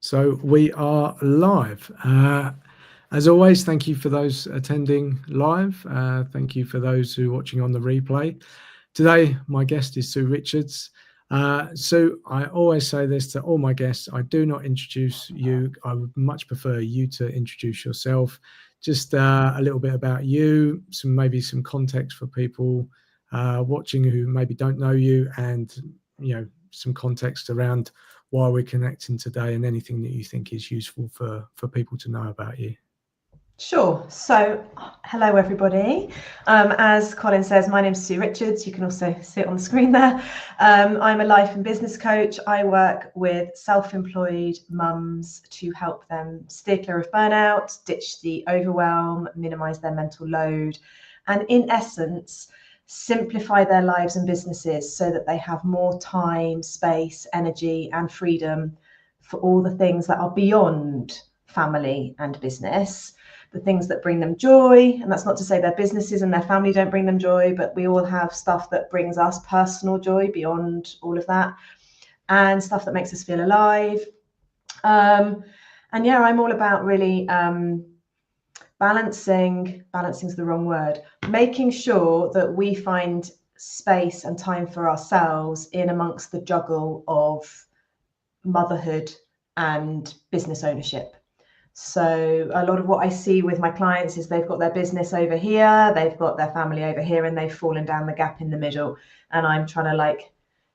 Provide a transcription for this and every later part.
So we are live. As always, thank you for those attending live. Thank you for those who are watching on the replay. Today, my guest is Sue Richards. Sue, I always say this to all my guests. I do not introduce you. I would much prefer you to introduce yourself. Just a little bit about you, maybe some context for people watching who maybe don't know you, and some context around why we're connecting today and anything that you think is useful for people to know about you. Sure. So, hello everybody. As Colin says, my name is Sue Richards. You can also see it on the screen there. I'm a life and business coach. I work with self-employed mums to help them steer clear of burnout, ditch the overwhelm, minimize their mental load, and in essence, simplify their lives and businesses so that they have more time, space, energy, and freedom for all the things that are beyond family and business. The things that bring them joy, and that's not to say their businesses and their family don't bring them joy, but we all have stuff that brings us personal joy beyond all of that, and stuff that makes us feel alive. And yeah, I'm all about really balancing's the wrong word, making sure that we find space and time for ourselves in amongst the juggle of motherhood and business ownership. So a lot of what I see with my clients is they've got their business over here, they've got their family over here, and they've fallen down the gap in the middle. And I'm trying to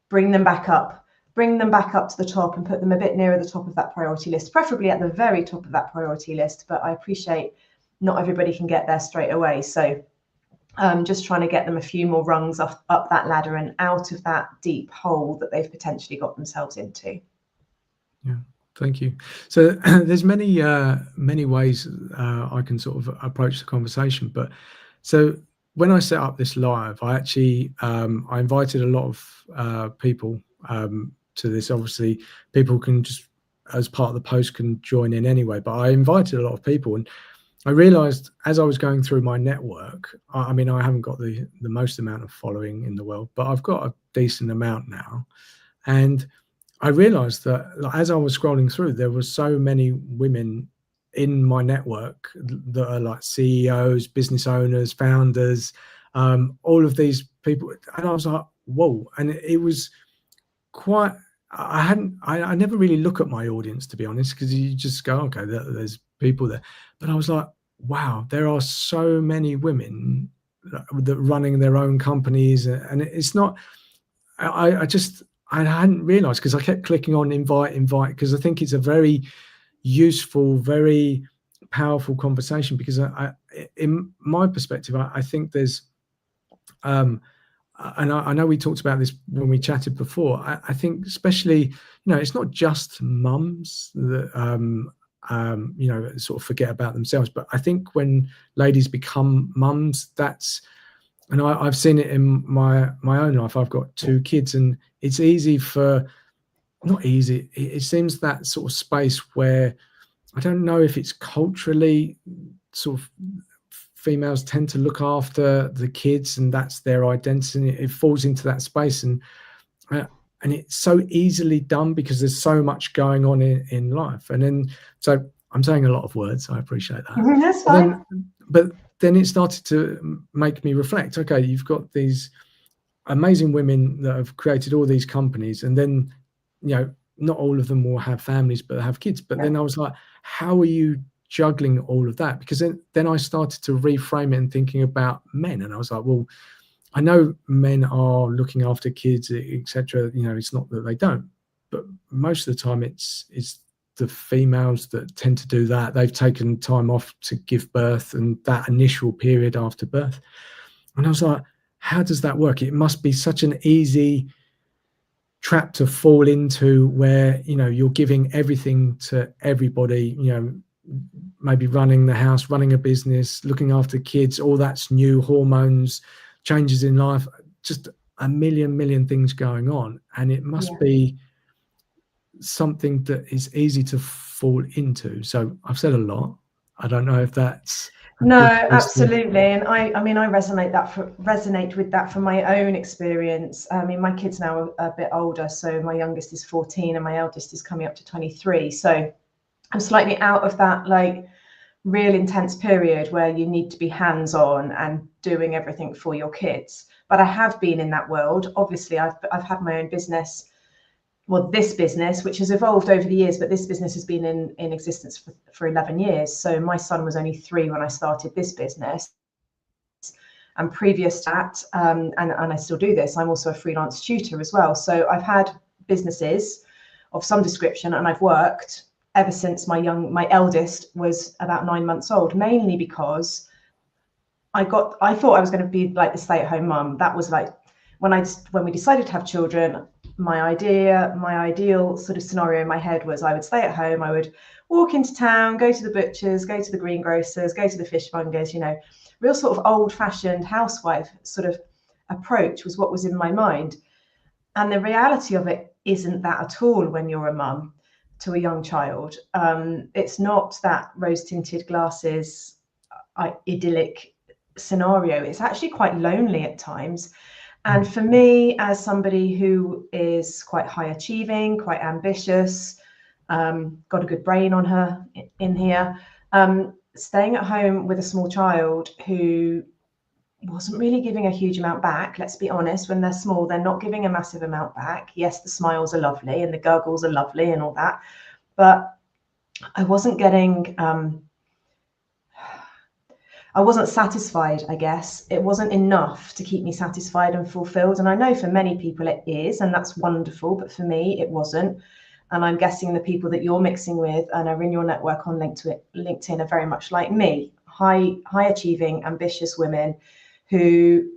bring them back up to the top and put them a bit nearer the top of that priority list, preferably at the very top of that priority list. But I appreciate not everybody can get there straight away. So just trying to get them a few more rungs up that ladder and out of that deep hole that they've potentially got themselves into. Yeah. Thank you. So there's many ways I can sort of approach the conversation. But so when I set up this live, I actually I invited a lot of people to this. Obviously, people can just, as part of the post, can join in anyway. But I invited a lot of people, and I realized as I was going through my network, I mean, I haven't got the most amount of following in the world, but I've got a decent amount now, and I realized that as I was scrolling through, there were so many women in my network that are like CEOs, business owners, founders, all of these people. And I was like, whoa. And it was quite, I never really look at my audience, to be honest, because you just go, okay, there's people there. But I was like, wow, there are so many women that running their own companies. And it's not, I hadn't realized, because I kept clicking on invite, because I think it's a very useful, very powerful conversation. Because in my perspective, I think there's, and I know we talked about this when we chatted before. I think especially, it's not just mums that, sort of forget about themselves. But I think when ladies become mums, and I've seen it in my own life. I've got 2 kids, and it's not easy. It seems that sort of space where I don't know if it's culturally sort of females tend to look after the kids, and that's their identity. It falls into that space, and it's so easily done because there's so much going on in life. And then, so I'm saying a lot of words. I appreciate that. That's fine. But then it started to make me reflect. Okay, you've got these amazing women that have created all these companies, and then, not all of them will have families, but have kids. But then I was like, how are you juggling all of that? Because then I started to reframe it and thinking about men, and I was like, well, I know men are looking after kids, etc. It's not that they don't, but most of the time it's the females that tend to do that. They've taken time off to give birth and that initial period after birth. And I was like, how does that work? It must be such an easy trap to fall into, where, you're giving everything to everybody, maybe running the house, running a business, looking after kids, all that's new, hormones, changes in life, just a million things going on. And it must be something that is easy to fall into. So I've said a lot. I don't know if that's no, absolutely. And I mean, I resonate with that from my own experience. I mean, my kids now are a bit older, so my youngest is 14 and my eldest is coming up to 23. So I'm slightly out of that like real intense period where you need to be hands-on and doing everything for your kids. But I have been in that world. Obviously, I've had my own business. Well, this business, which has evolved over the years, but this business has been in existence for 11 years. So my son was only 3 when I started this business. And previous to that, and I still do this, I'm also a freelance tutor as well. So I've had businesses of some description, and I've worked ever since my eldest was about 9 months old, mainly because I thought I was going to be like the stay-at-home mum. That was like when we decided to have children, my ideal sort of scenario in my head was I would stay at home, I would walk into town, go to the butchers, go to the greengrocers, go to the fishmongers, you know, real sort of old-fashioned housewife sort of approach was what was in my mind. And the reality of it isn't that at all when you're a mum to a young child. It's not that rose-tinted glasses, idyllic scenario. It's actually quite lonely at times. And for me, as somebody who is quite high achieving, quite ambitious, got a good brain on her in here, staying at home with a small child who wasn't really giving a huge amount back. Let's be honest, when they're small, they're not giving a massive amount back. Yes, the smiles are lovely and the gurgles are lovely and all that, but I wasn't getting, I wasn't satisfied, I guess. It wasn't enough to keep me satisfied and fulfilled. And I know for many people it is, and that's wonderful, but for me, it wasn't. And I'm guessing the people that you're mixing with and are in your network on LinkedIn are very much like me, high achieving, ambitious women who,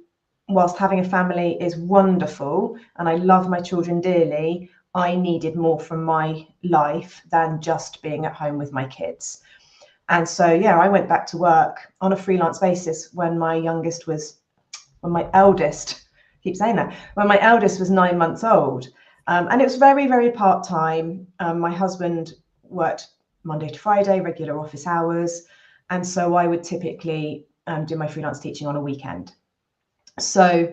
whilst having a family is wonderful, and I love my children dearly, I needed more from my life than just being at home with my kids. And so, yeah, I went back to work on a freelance basis when my eldest, keep saying that, when my eldest was 9 months old. And it was very, very part-time. My husband worked Monday to Friday, regular office hours. And so I would typically do my freelance teaching on a weekend. So,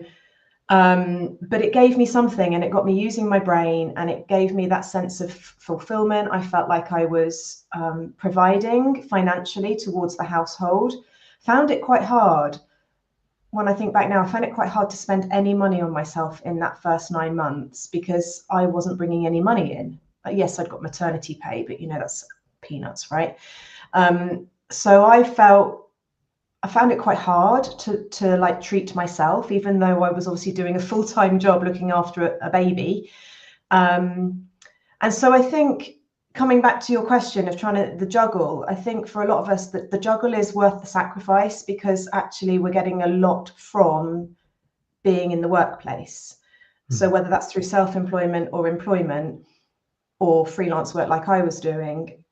but it gave me something, and it got me using my brain, and it gave me that sense of fulfillment. I felt like I was providing financially towards the household. Found it quite hard. When I think back now, I found it quite hard to spend any money on myself in that first 9 months because I wasn't bringing any money in. Yes, I'd got maternity pay, but you know, that's peanuts, right? So I found it quite hard to like treat myself, even though I was obviously doing a full-time job looking after a baby. And so I think, coming back to your question of the juggle, I think for a lot of us that the juggle is worth the sacrifice, because actually we're getting a lot from being in the workplace. So whether that's through self-employment or employment or freelance work like I was doing,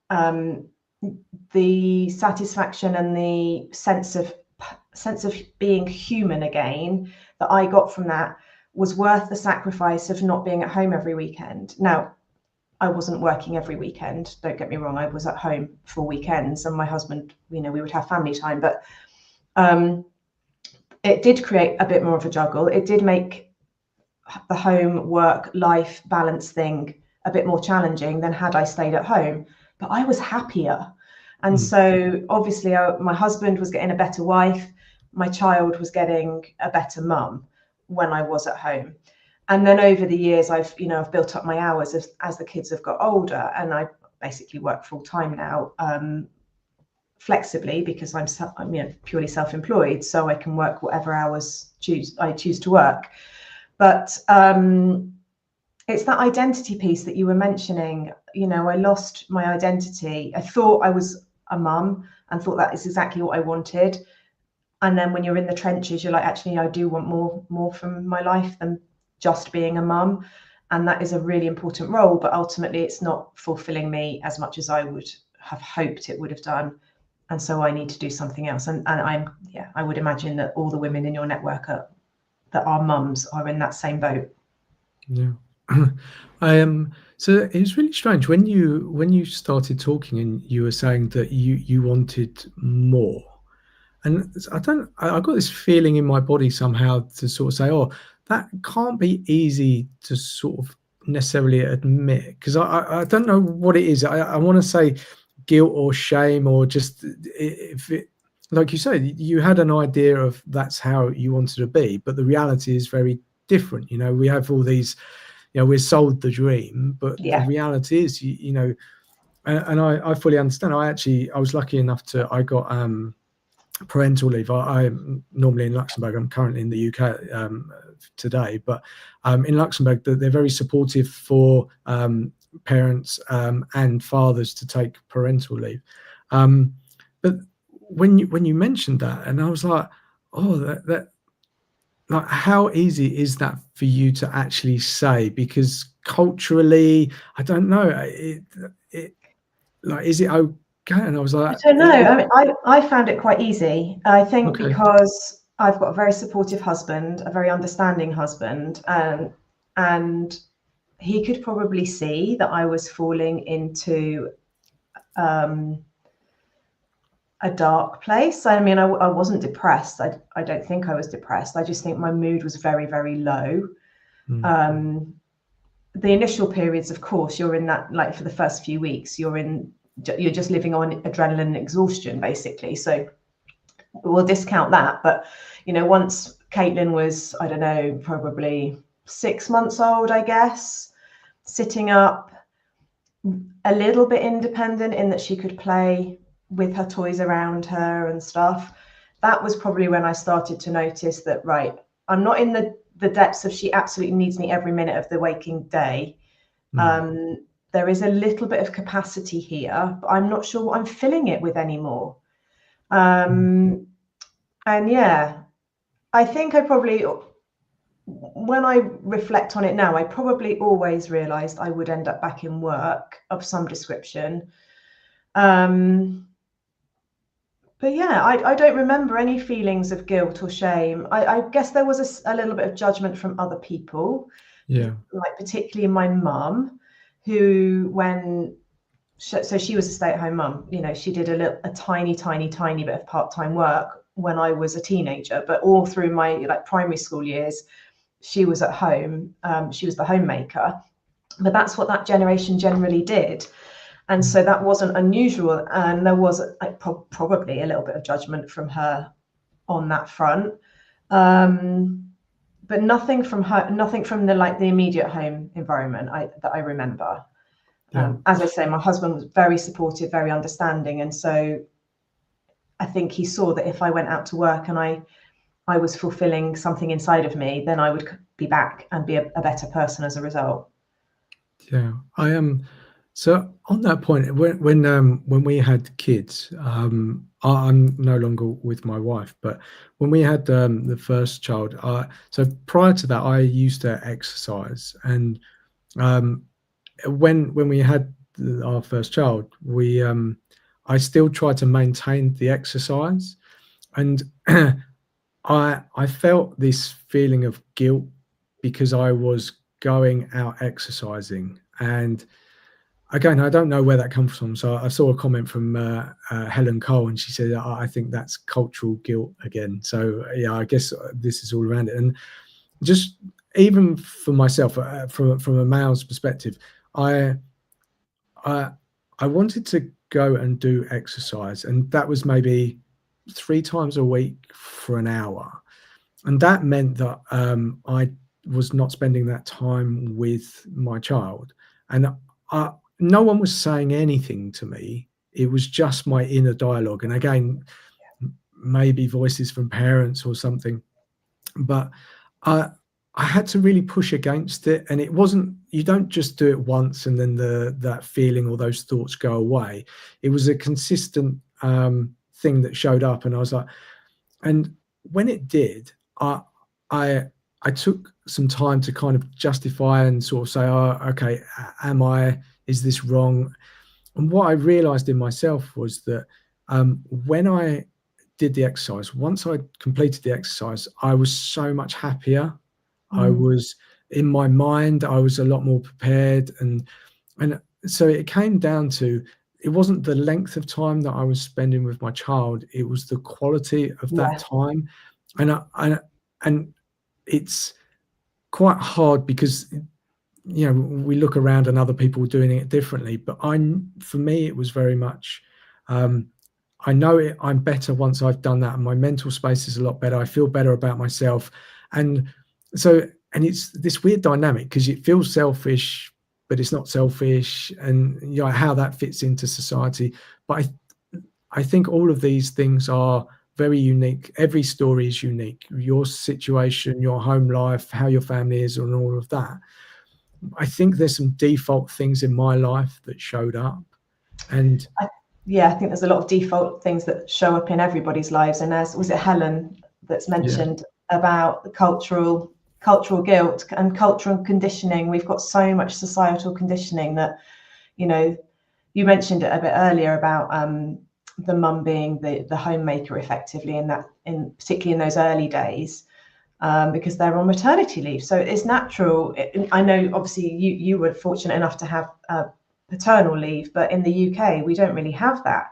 the satisfaction and the sense of being human again that I got from that was worth the sacrifice of not being at home every weekend. Now, I wasn't working every weekend, don't get me wrong. I was at home for weekends, and my husband, you know, we would have family time, but it did create a bit more of a juggle. It did make the home work life balance thing a bit more challenging than had I stayed at home, but I was happier. And so obviously my husband was getting a better wife, my child was getting a better mum when I was at home. And then over the years, I've built up my hours as the kids have got older, and I basically work full time now, flexibly, because I'm purely self-employed, so I can work whatever hours I choose to work. But it's that identity piece that you were mentioning. You know, I lost my identity. I thought I was a mum and thought that is exactly what I wanted. And then when you're in the trenches, you're like, actually, I do want more from my life than just being a mum. And that is a really important role, but ultimately it's not fulfilling me as much as I would have hoped it would have done. And so I need to do something else. And I would imagine that all the women in your network that are mums are in that same boat. Yeah. So it was really strange when you started talking and you were saying that you wanted more. And I got this feeling in my body somehow to sort of say, oh, that can't be easy to sort of necessarily admit, because I don't know what it is. I want to say guilt or shame, or just if it, like you said, you had an idea of that's how you wanted to be, but the reality is very different. You know, we have all these, you know, we're sold the dream, but the Yeah. reality is, you know, and I fully understand. I was lucky enough to, I got parental leave. I'm normally in Luxembourg. I'm currently in the UK today, but in Luxembourg, they're very supportive for parents and fathers to take parental leave. But when you mentioned that, and I was like, oh, that like, how easy is that for you to actually say? Because culturally, I don't know, it like, is it okay? And I was like, I don't know. I mean, I found it quite easy. I think okay, because I've got a very supportive husband, a very understanding husband, and he could probably see that I was falling into a dark place. I mean, I wasn't depressed. I don't think I was depressed. I just think my mood was very, very low. The initial periods, of course, you're in that, like for the first few weeks, you're just living on adrenaline and exhaustion, basically. So we'll discount that. But, you know, once Caitlin was, I don't know, probably 6 months old, I guess, sitting up, a little bit independent in that she could play with her toys around her and stuff. That was probably when I started to notice that, right, I'm not in the depths of she absolutely needs me every minute of the waking day. There is a little bit of capacity here, but I'm not sure what I'm filling it with anymore. And yeah, I think I probably, when I reflect on it now, I probably always realized I would end up back in work of some description. But yeah, I don't remember any feelings of guilt or shame. I guess there was a little bit of judgment from other people, yeah, like particularly my mum, who so she was a stay-at-home mum. You know, she did a tiny bit of part-time work when I was a teenager, but all through my like primary school years, she was at home. She was the homemaker, but that's what that generation generally did. And so that wasn't unusual. And there was probably a little bit of judgment from her on that front. But nothing from the immediate home environment that I remember. yeah. As I say, my husband was very supportive, very understanding. And so I think he saw that if I went out to work and I was fulfilling something inside of me, then I would be back and be a better person as a result. Yeah, I am. So on that point, when we had kids, I'm no longer with my wife, but when we had the first child, so prior to that, I used to exercise, and when we had our first child, I still tried to maintain the exercise, and I felt this feeling of guilt because I was going out exercising. And again, I don't know where that comes from. So I saw a comment from Helen Cole, and she said, I think that's cultural guilt again. So yeah, I guess this is all around it. And just even for myself, from a male's perspective, I wanted to go and do exercise, and that was maybe 3 times a week for an hour. And that meant that I was not spending that time with my child. And no one was saying anything to me. It was just my inner dialogue. And again, maybe voices from parents or something. But I had to really push against it. And it wasn't, you don't just do it once and then that feeling or those thoughts go away. It was a consistent thing that showed up. And I was like, and when it did, I took some time to kind of justify and sort of say, oh, okay, is this wrong? And what I realized in myself was that when I did the exercise, once I completed the exercise, I was so much happier. I was in my mind, I was a lot more prepared. And so it came down to, it wasn't the length of time that I was spending with my child, it was the quality of that time. And it's quite hard because you know, we look around and other people doing it differently. But for me, it was very much, I know I'm better once I've done that, and my mental space is a lot better. I feel better about myself. And so, and it's this weird dynamic because it feels selfish, but it's not selfish, and you know how that fits into society. But I think all of these things are very unique. Every story is unique. Your situation, your home life, how your family is, and all of that. I think there's some default things in my life that showed up. And yeah, I think there's a lot of default things that show up in everybody's lives. And as was it Helen that's mentioned about the cultural guilt and cultural conditioning. We've got so much societal conditioning that, you know, you mentioned it a bit earlier about the mum being the homemaker effectively, particularly in those early days, because they're on maternity leave. So it's natural. I know obviously you were fortunate enough to have paternal leave, but in the UK we don't really have that.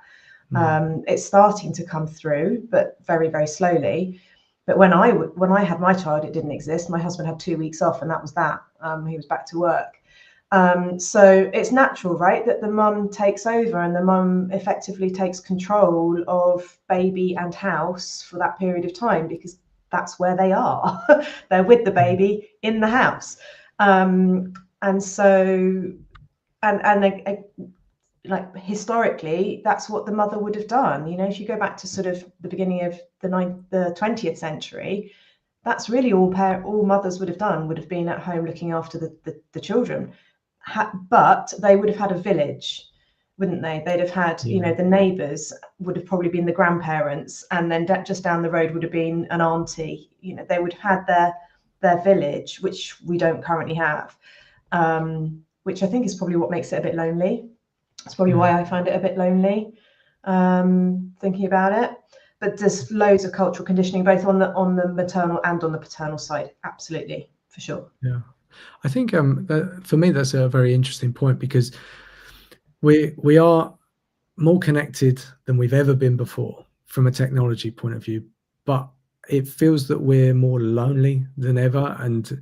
It's starting to come through, but very, very slowly. But when I had my child, it didn't exist. My husband had 2 weeks off, and that was that. He was back to work. So it's natural, right, that the mum takes over, and the mum effectively takes control of baby and house for that period of time, because that's where they are. They're with the baby in the house. And so, like historically, that's what the mother would have done. You know, if you go back to sort of the beginning of the 20th century, that's really all mothers would have done, would have been at home looking after the children. But they would have had a village, wouldn't they? They'd have had, you know, the neighbours would have probably been the grandparents, and then just down the road would have been an auntie. You know, they would have had their village, which we don't currently have, which I think is probably what makes it a bit lonely. That's probably why I find it a bit lonely, thinking about it. But there's loads of cultural conditioning, both on the maternal and on the paternal side. Absolutely, for sure. Yeah, I think for me that's a very interesting point, because we are more connected than we've ever been before from a technology point of view, but it feels that we're more lonely than ever, and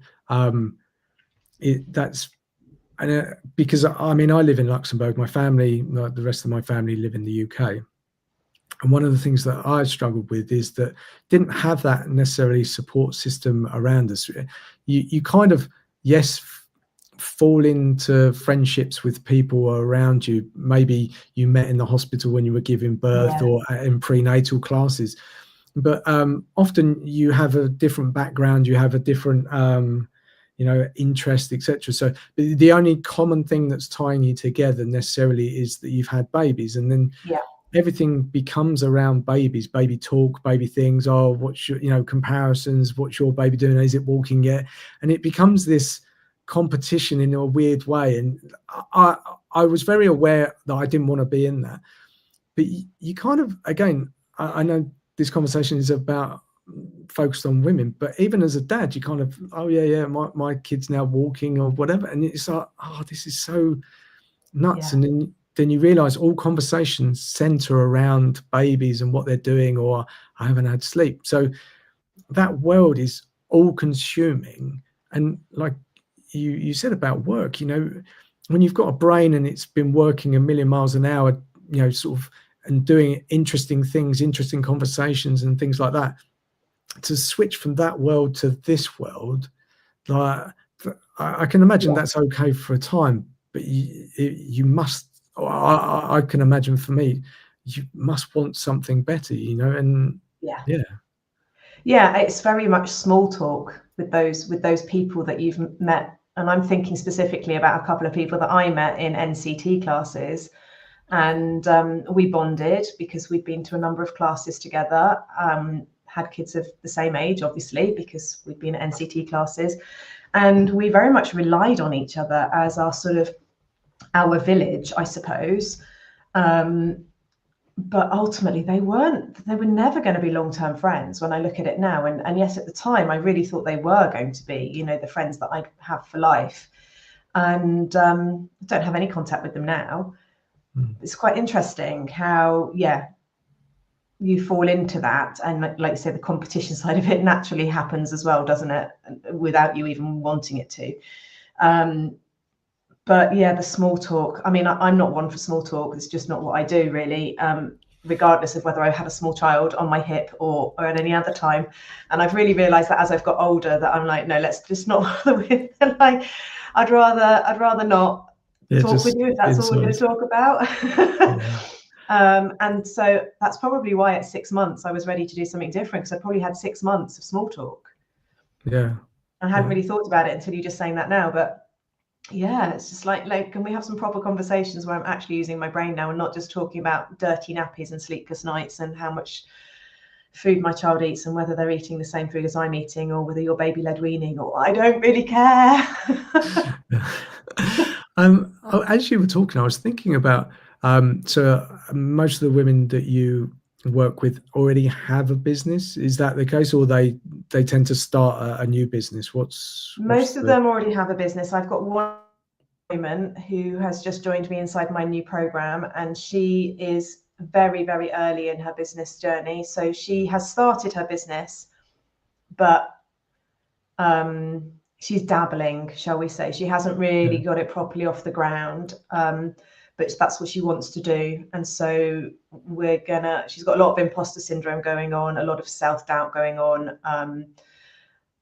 because I mean I live in Luxembourg, my family, the rest of my family live in the UK. And one of the things that I struggled with is that didn't have that necessarily support system around us. You kind of, yes, fall into friendships with people around you. Maybe you met in the hospital when you were giving birth, or in prenatal classes. But often you have a different background, you have a different you know, interest, etc. So the only common thing that's tying you together necessarily is that you've had babies, and then everything becomes around babies, baby talk, baby things. Oh, what's your, you know, comparisons, what's your baby doing, is it walking yet? And it becomes this competition in a weird way. And I was very aware that I didn't want to be in that. But you kind of, again, I know this conversation is about focused on women, but even as a dad, you kind of, oh yeah, my kid's now walking or whatever, and it's like, oh, this is so nuts. And then you realize all conversations center around babies and what they're doing, or I haven't had sleep. So that world is all consuming. And like you said about work, you know, when you've got a brain and it's been working a million miles an hour, you know, sort of, and doing interesting things, interesting conversations and things like that, to switch from that world to this world, like I can imagine that's okay for a time, but you must, I can imagine for me, you must want something better, you know. And it's very much small talk with those people that you've met. And I'm thinking specifically about a couple of people that I met in NCT classes, and we bonded because we'd been to a number of classes together, had kids of the same age, obviously, because we'd been at NCT classes, and we very much relied on each other as our village, I suppose. But ultimately they were never going to be long-term friends when I look at it now. And yes, at the time I really thought they were going to be, you know, the friends that I'd have for life. And I don't have any contact with them now. It's quite interesting how, you fall into that. And like you say, the competition side of it naturally happens as well, doesn't it? Without you even wanting it to. But yeah, the small talk. I mean, I'm not one for small talk. It's just not what I do, really. Regardless of whether I have a small child on my hip or at any other time. And I've really realised that as I've got older, that I'm like, no, let's just not bother with. Like, I'd rather not talk with you if that's all we're going to talk about. And so that's probably why at 6 months I was ready to do something different, because I probably had 6 months of small talk. Yeah. I hadn't really thought about it until you just saying that now, but yeah, it's just like, can we have some proper conversations where I'm actually using my brain now and not just talking about dirty nappies and sleepless nights and how much food my child eats and whether they're eating the same food as I'm eating or whether you're baby led weaning, or I don't really care. As you were talking, I was thinking about so most of the women that you work with already have a business. Is that the case, or they tend to start a new business? Most of them already have a business. I've got one woman who has just joined me inside my new program, and she is very, very early in her business journey. So she has started her business, but she's dabbling, shall we say. She hasn't really got it properly off the ground. But that's what she wants to do. And so she's got a lot of imposter syndrome going on, a lot of self-doubt going on.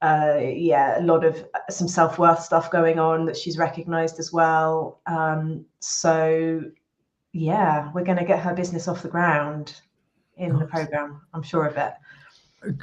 A lot of some self-worth stuff going on that she's recognized as well. So yeah, we're going to get her business off the ground in the program. I'm sure of it.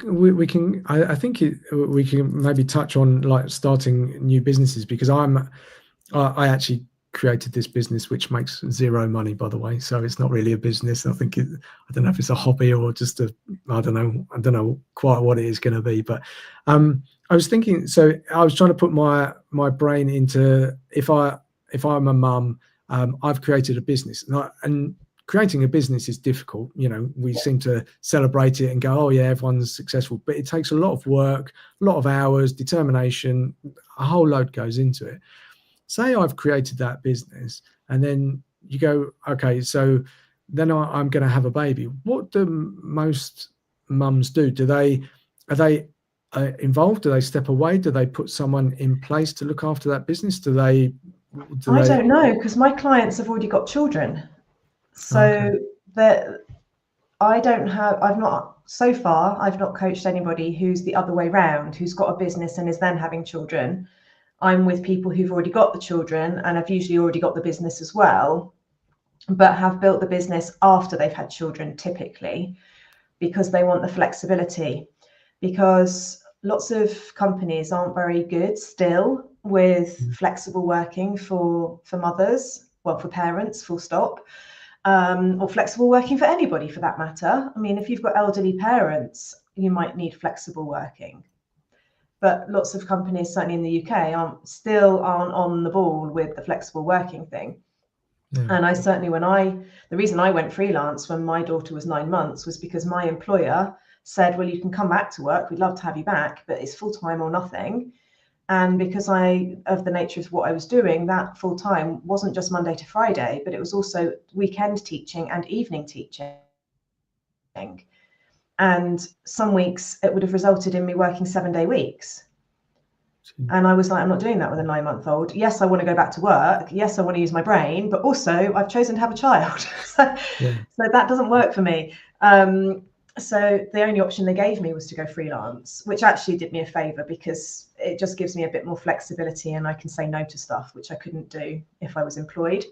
We can, I think we can maybe touch on like starting new businesses, because I actually created this business which makes zero money, by the way, so it's not really a business. I don't know if it's a hobby or just I don't know quite what it is going to be. But I was thinking, so I was trying to put my brain into, if I'm a mum, I've created a business, and creating a business is difficult. We seem to celebrate it and go, oh yeah, everyone's successful, but it takes a lot of work, a lot of hours, determination, a whole load goes into it. Say I've created that business, and then you go, okay, so then I'm going to have a baby. What do most mums do? Are they involved? Do they step away? Do they put someone in place to look after that business? I don't know, because my clients have already got children. So that I've not coached anybody who's the other way round, who's got a business and is then having children. I'm with people who've already got the children and have usually already got the business as well, but have built the business after they've had children, typically, because they want the flexibility. Because lots of companies aren't very good still with flexible working for mothers, well, for parents, full stop, or flexible working for anybody for that matter. I mean, if you've got elderly parents, you might need flexible working. But lots of companies, certainly in the UK, aren't on the ball with the flexible working thing. Yeah. And I certainly, the reason I went freelance when my daughter was 9 months was because my employer said, well, you can come back to work. We'd love to have you back, but it's full-time or nothing. And because of the nature of what I was doing, that full-time wasn't just Monday to Friday, but it was also weekend teaching and evening teaching. And some weeks it would have resulted in me working 7-day weeks. And I was like, I'm not doing that with a 9-month-old. Yes, I want to go back to work. Yes, I want to use my brain, but also I've chosen to have a child. So that doesn't work for me. So the only option they gave me was to go freelance, which actually did me a favor because it just gives me a bit more flexibility and I can say no to stuff, which I couldn't do if I was employed.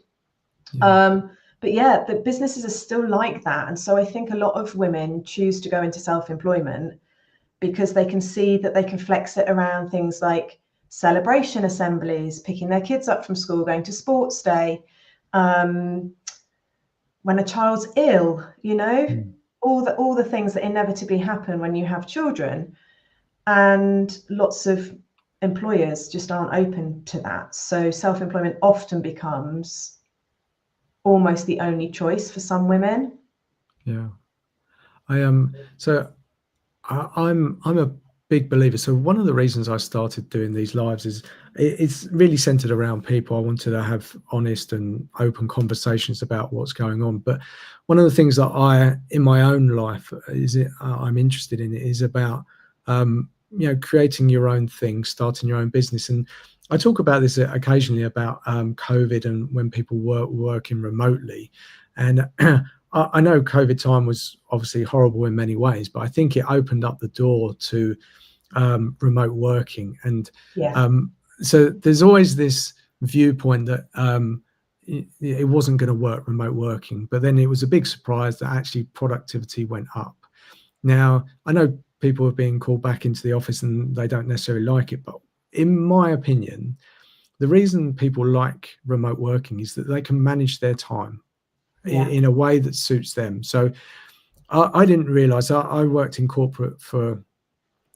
Yeah. But yeah, the businesses are still like that. And so I think a lot of women choose to go into self-employment because they can see that they can flex it around things like celebration assemblies, picking their kids up from school, going to sports day, when a child's ill, all the things that inevitably happen when you have children. And lots of employers just aren't open to that. So self-employment often becomes almost the only choice for some women. Yeah, I'm a big believer. So one of the reasons I started doing these lives is it's really centered around people. I wanted to have honest and open conversations about what's going on. But one of the things that in my own life I'm interested in is about creating your own thing, starting your own business. And I talk about this occasionally about COVID and when people were working remotely. And I know COVID time was obviously horrible in many ways, but I think it opened up the door to remote working. And Yeah. so there's always this viewpoint that it wasn't going to work, remote working, but then it was a big surprise that actually productivity went up. Now, I know people have been called back into the office and they don't necessarily like it, but in my opinion, the reason people like remote working is that they can manage their time in a way that suits them. So I didn't realize I worked in corporate for,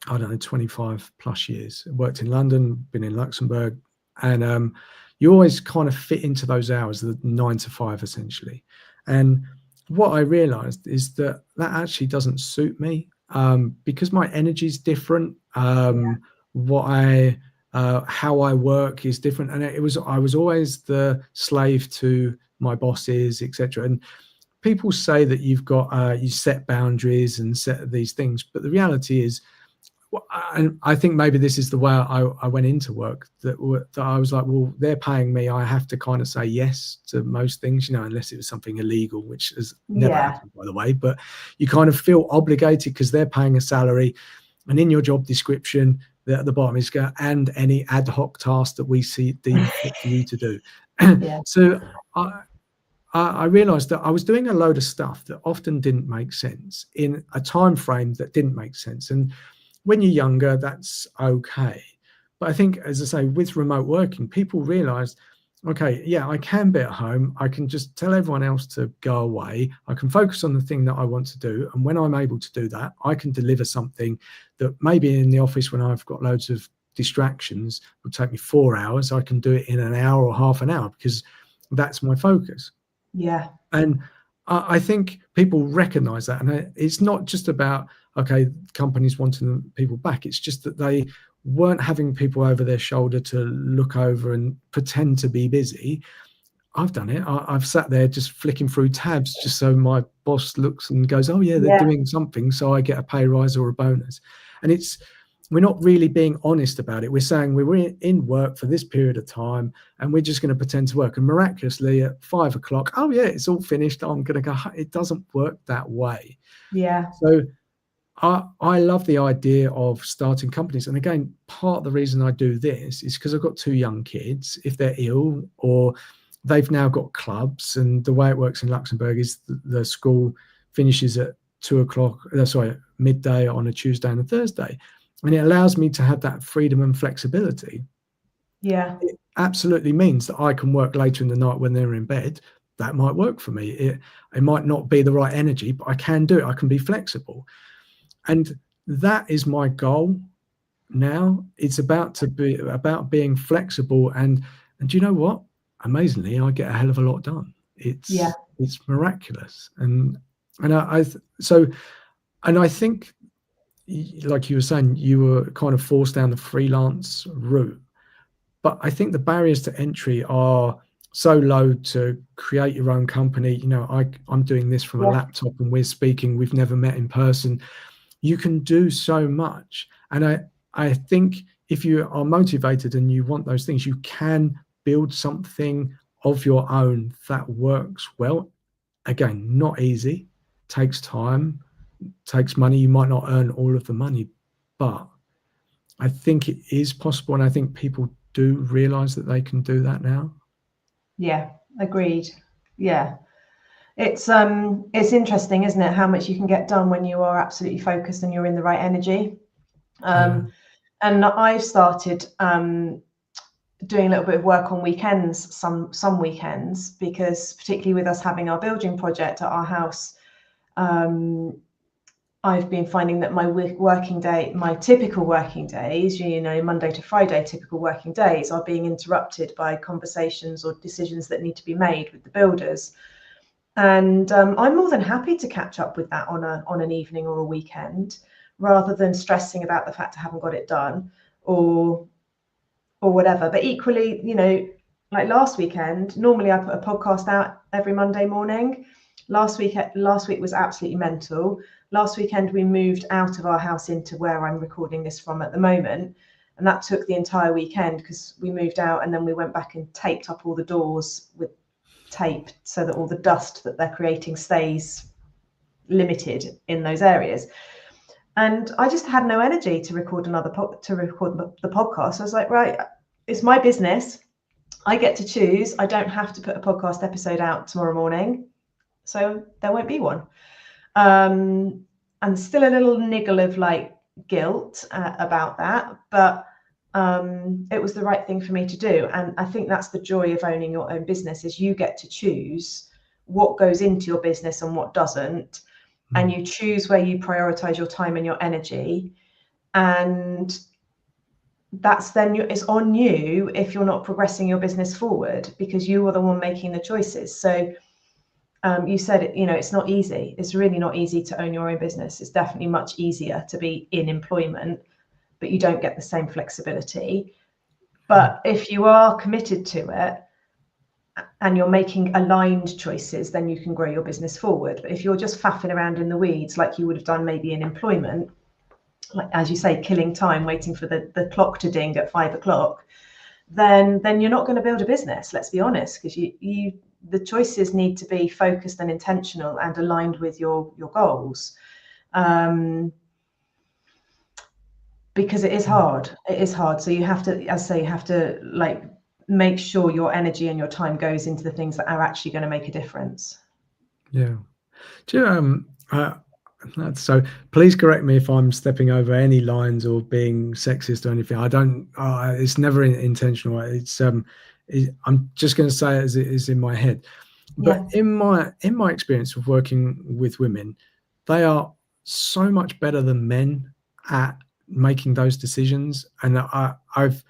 I don't know, 25 plus years. I worked in London, been in Luxembourg, and you always kind of fit into those hours, the 9 to 5 essentially. And what I realized is that actually doesn't suit me because my energy is different. How I work is different, and I was always the slave to my bosses, etc. And people say that you set boundaries and set these things, but the reality is, and I think maybe this is the way I went into work, that I was like, well, they're paying me, I have to kind of say yes to most things, unless it was something illegal, which has never happened, by the way. But you kind of feel obligated because they're paying a salary, and in your job description, at the bottom is and any ad hoc task that we deem fit for you to do. So I realized that I was doing a load of stuff that often didn't make sense in a time frame that didn't make sense. And when you're younger, that's okay. But I think, as I say, with remote working, people realized, okay, yeah, I can be at home. I can just tell everyone else to go away. I can focus on the thing that I want to do. And when I'm able to do that, I can deliver something that maybe in the office, when I've got loads of distractions, would take me 4 hours. I can do it in an hour or half an hour because that's my focus. Yeah. And I think people recognize that. And it's not just about, okay, companies wanting people back. It's just that they weren't having people over their shoulder to look over and pretend to be busy. I've done it. I've sat there just flicking through tabs just so my boss looks and goes, oh yeah, they're doing something, so I get a pay rise or a bonus. And we're not really being honest about it. We're saying we're in work for this period of time and we're just going to pretend to work. And miraculously at 5 o'clock, oh yeah, it's all finished, I'm going to go. It doesn't work that way. Yeah. So I love the idea of starting companies. And again, part of the reason I do this is because I've got 2 young kids. If they're ill or they've now got clubs, and the way it works in Luxembourg is the school finishes at 2 o'clock, midday on a Tuesday and a Thursday. And it allows me to have that freedom and flexibility. Yeah. It absolutely means that I can work later in the night when they're in bed. That might work for me. It might not be the right energy, but I can do it. I can be flexible. And that is my goal now. It's about being flexible. And do you know what? Amazingly, I get a hell of a lot done. It's miraculous. And I think, like you were saying, you were kind of forced down the freelance route. But I think the barriers to entry are so low to create your own company. I'm doing this from a laptop and we're speaking. We've never met in person. You can do so much. And I think if you are motivated and you want those things, you can build something of your own that works well. Again, not easy, takes time, takes money. You might not earn all of the money, but I think it is possible. And I think people do realize that they can do that now. Yeah, agreed. Yeah. It's interesting, isn't it, how much you can get done when you are absolutely focused and you're in the right energy. And I've started doing a little bit of work on weekends, some weekends, because particularly with us having our building project at our house, I've been finding that my typical working days, Monday to Friday, typical working days are being interrupted by conversations or decisions that need to be made with the builders. And I'm more than happy to catch up with that on an evening or a weekend, rather than stressing about the fact I haven't got it done or whatever. But equally, like last weekend, normally I put a podcast out every Monday morning. Last week was absolutely mental. Last weekend we moved out of our house into where I'm recording this from at the moment, And that took the entire weekend, because we moved out and then we went back and taped up all the doors with tape so that all the dust that they're creating stays limited in those areas. And I just had no energy to record the podcast. I was like, right, it's my business. I get to choose. I don't have to put a podcast episode out tomorrow morning, so there won't be one. And still a little niggle of like guilt about that, but it was the right thing for me to do. And I think that's the joy of owning your own business, is you get to choose what goes into your business and what doesn't. And you choose where you prioritize your time and your energy. And that's then it's on you if you're not progressing your business forward, because you are the one making the choices. So you said it, it's not easy. It's really not easy to own your own business. It's definitely much easier to be in employment, but you don't get the same flexibility. But if you are committed to it and you're making aligned choices, then you can grow your business forward. But if you're just faffing around in the weeds, like you would have done maybe in employment, like, as you say, killing time, waiting for the clock to ding at 5 o'clock, then you're not going to build a business, let's be honest, because the choices need to be focused and intentional and aligned with your goals. Because it is hard. So you have to, as I say, like make sure your energy and your time goes into the things that are actually going to make a difference. Yeah. Do you, so please correct me if I'm stepping over any lines or being sexist or anything. I don't, it's never intentional. I'm just going to say it as it is in my head. But Yeah. in my experience of working with women, they are so much better than men at making those decisions. And I've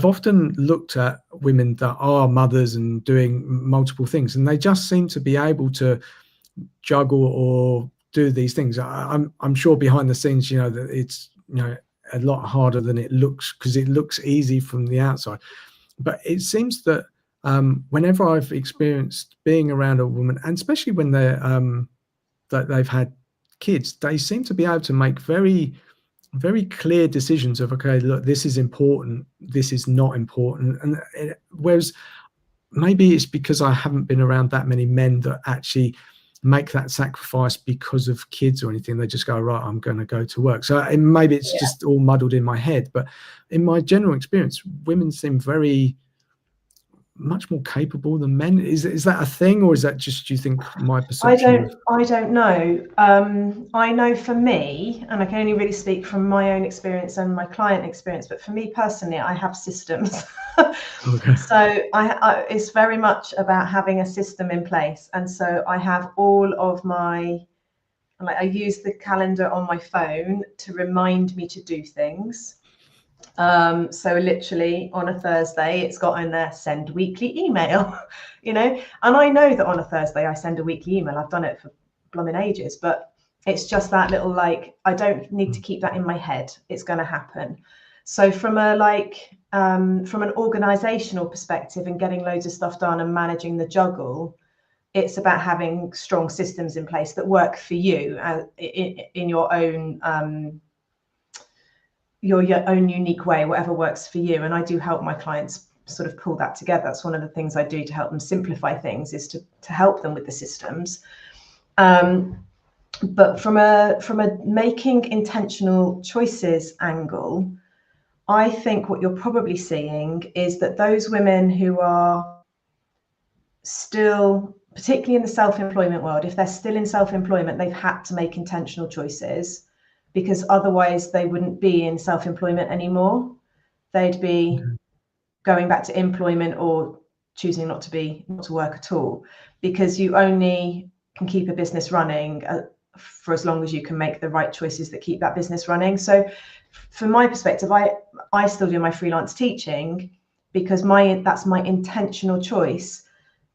often looked at women that are mothers and doing multiple things, and they just seem to be able to juggle or do these things. I'm sure behind the scenes, that it's a lot harder than it looks, because it looks easy from the outside. But it seems that whenever I've experienced being around a woman, and especially when that they've had kids, they seem to be able to make very, very clear decisions of, okay, look, this is important, this is not important. And whereas maybe it's because I haven't been around that many men that actually make that sacrifice because of kids or anything. They just go, right, I'm going to go to work. So maybe it's just all muddled in my head. But in my general experience, women seem very much more capable than men. Is that a thing, or is that just, do you think, my perception? I don't know. I know for me, and I can only really speak from my own experience and my client experience, but for me personally, I have systems. Okay. So it's very much about having a system in place. And so I have all of my, like, I use the calendar on my phone to remind me to do things. So literally on a Thursday, it's got in there, send weekly email, and I know that on a Thursday I send a weekly email. I've done it for blooming ages, but it's just that little, like, I don't need to keep that in my head. It's going to happen. So from from an organizational perspective and getting loads of stuff done and managing the juggle, it's about having strong systems in place that work for you in your own your own unique way, whatever works for you. And I do help my clients sort of pull that together. That's one of the things I do to help them simplify things, is to help them with the systems. But from a making intentional choices angle, I think what you're probably seeing is that those women who are still, particularly in the self-employment world, if they're still in self-employment, they've had to make intentional choices, because otherwise they wouldn't be in self-employment anymore. They'd be going back to employment or choosing not to work at all, because you only can keep a business running for as long as you can make the right choices that keep that business running. So from my perspective, I still do my freelance teaching because that's my intentional choice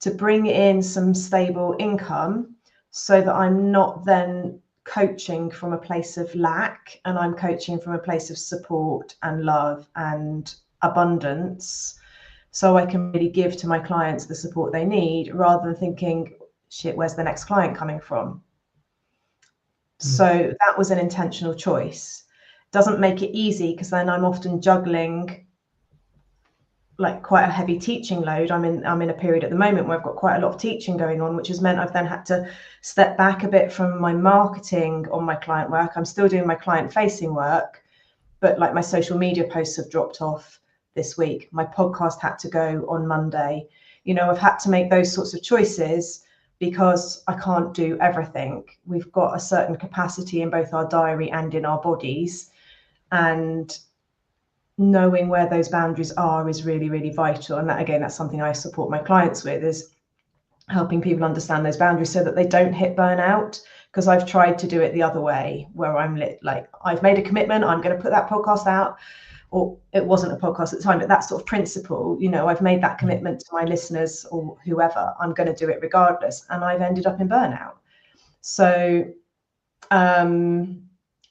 to bring in some stable income, so that I'm not then coaching from a place of lack, and I'm coaching from a place of support and love and abundance, so I can really give to my clients the support they need, rather than thinking, shit, where's the next client coming from? So that was an intentional choice. doesn't make it easy, because then I'm often juggling like quite a heavy teaching load. I'm in a period at the moment where I've got quite a lot of teaching going on, which has meant I've then had to step back a bit from my marketing on my client work. I'm still doing my client facing work, but like my social media posts have dropped off this week. My podcast had to go on Monday. You know, I've had to make those sorts of choices because I can't do everything. We've got a certain capacity in both our diary and in our bodies, and knowing where those boundaries are is really, really vital. And that, again, that's something I support my clients with, is helping people understand those boundaries so that they don't hit burnout. Because I've tried to do it the other way, where I'm like, I've made a commitment, I'm going to put that podcast out, or it wasn't a podcast at the time, but that sort of principle, you know, I've made that commitment to my listeners or whoever, I'm going to do it regardless. And I've ended up in burnout. So,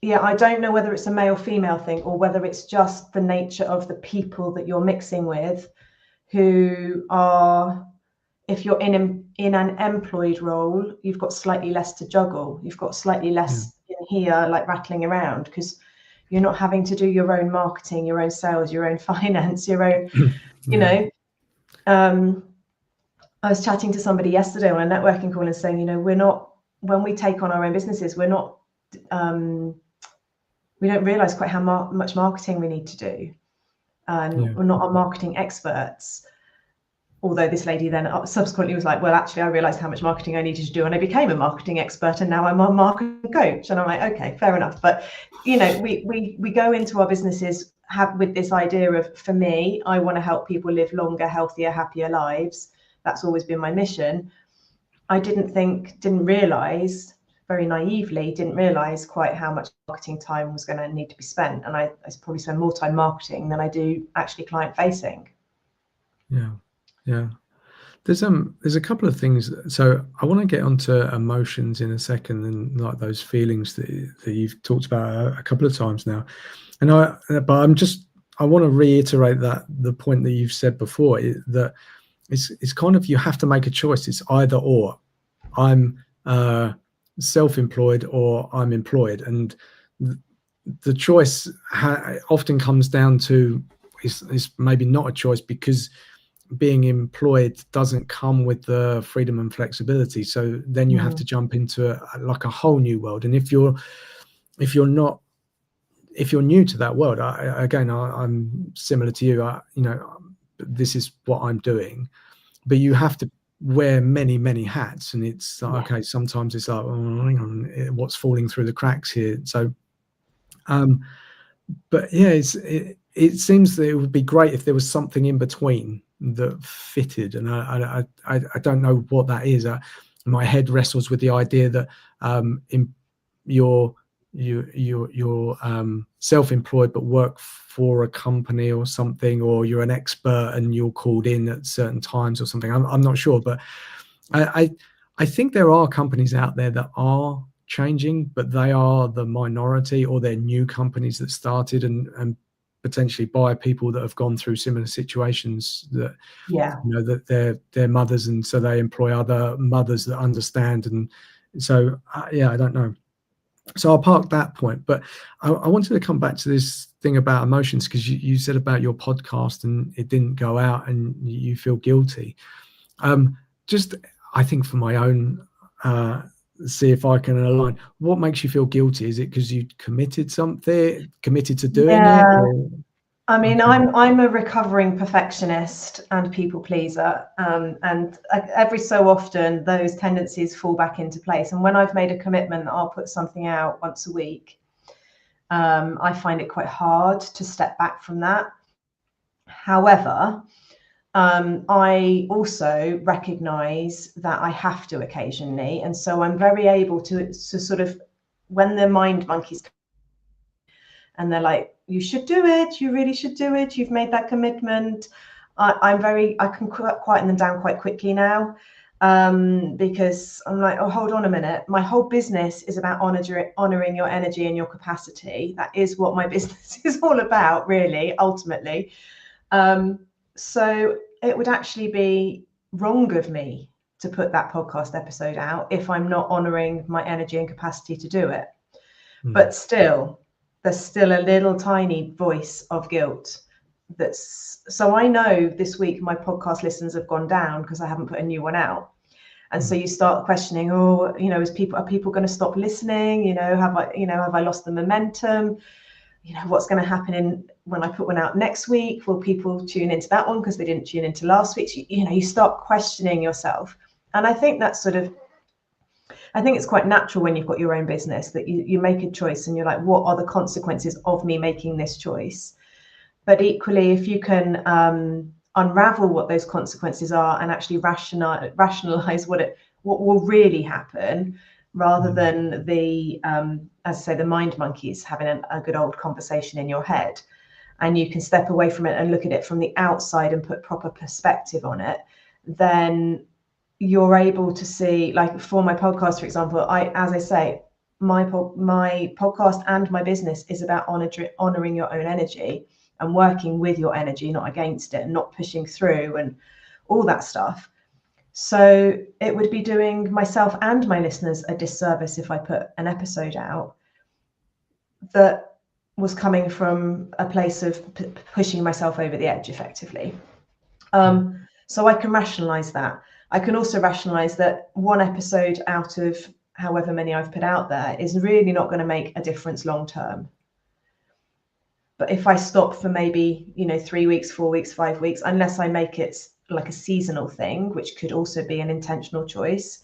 yeah, I don't know whether it's a male female thing, or whether it's just the nature of the people that you're mixing with, who are, if you're in an employed role, you've got slightly less to juggle. You've got slightly less in here, like rattling around, because you're not having to do your own marketing, your own sales, your own finance, your own, you know. I was chatting to somebody yesterday on a networking call and saying, you know, we're not, when we take on our own businesses, we're not, we don't realize quite how much marketing we need to do. We're not our marketing experts. Although this lady then subsequently was like, well, actually, I realized how much marketing I needed to do, and I became a marketing expert, and now I'm a marketing coach. And I'm like, okay, fair enough. But, you know, we go into our businesses with this idea of, for me, I want to help people live longer, healthier, happier lives. That's always been my mission. I didn't realize, very naively, didn't realize quite how much marketing time was going to need to be spent. And I probably spend more time marketing than I do actually client facing. Yeah. There's a couple of things. So I want to get onto emotions in a second, and like those feelings that you've talked about a couple of times now. And I want to reiterate that the point that you've said before, that it's kind of, you have to make a choice. It's either or. I'm self-employed or I'm employed, and the choice often comes down to is maybe not a choice, because being employed doesn't come with the freedom and flexibility. So then you have to jump into a whole new world. And if you're new to that world, I'm similar to you. This is what I'm doing, but you have to wear many, many hats. And it's like, okay, sometimes it's like, oh, hang on, what's falling through the cracks here? So, but yeah, it seems that it would be great if there was something in between that fitted, and I don't know what that is. My head wrestles with the idea that you're self-employed but work for a company or something, or you're an expert and you're called in at certain times or something. I'm not sure, but I think there are companies out there that are changing, but they are the minority, or they're new companies that started and potentially by people that have gone through similar situations, that that they're mothers, and so they employ other mothers that understand. And so I don't know. So I'll park that point, but I wanted to come back to this thing about emotions, because you said about your podcast and it didn't go out and you feel guilty. I think for my own, see if I can align. What makes you feel guilty? Is it because you committed to doing it? Or? I mean, I'm a recovering perfectionist and people pleaser, and every so often those tendencies fall back into place. And when I've made a commitment that I'll put something out once a week, I find it quite hard to step back from that. However, I also recognize that I have to occasionally, and so I'm very able to sort of, when the mind monkeys come and they're like, you should do it, you really should do it, you've made that commitment, I can quieten them down quite quickly now, because I'm like, oh, hold on a minute, my whole business is about honoring your energy and your capacity. That is what my business is all about, really, ultimately. So it would actually be wrong of me to put that podcast episode out if I'm not honoring my energy and capacity to do it. But still, there's still a little tiny voice of guilt. So I know this week my podcast listens have gone down because I haven't put a new one out. And so you start questioning, are people going to stop listening? Have I lost the momentum? What's going to happen when I put one out next week? Will people tune into that one because they didn't tune into last week's? You start questioning yourself. And I think that's I think it's quite natural when you've got your own business that you make a choice and you're like, what are the consequences of me making this choice? But equally, if you can unravel what those consequences are and actually rationalize what will really happen, rather than the as I say, the mind monkeys having a good old conversation in your head, and you can step away from it and look at it from the outside and put proper perspective on it, then you're able to see, like for my podcast, for example, as I say, my podcast and my business is about honoring your own energy and working with your energy, not against it, and not pushing through and all that stuff. So it would be doing myself and my listeners a disservice if I put an episode out that was coming from a place of pushing myself over the edge, effectively. So I can rationalize that. I can also rationalize that one episode out of however many I've put out there is really not going to make a difference long term. But if I stop for maybe 3 weeks, 4 weeks, 5 weeks, unless I make it like a seasonal thing, which could also be an intentional choice,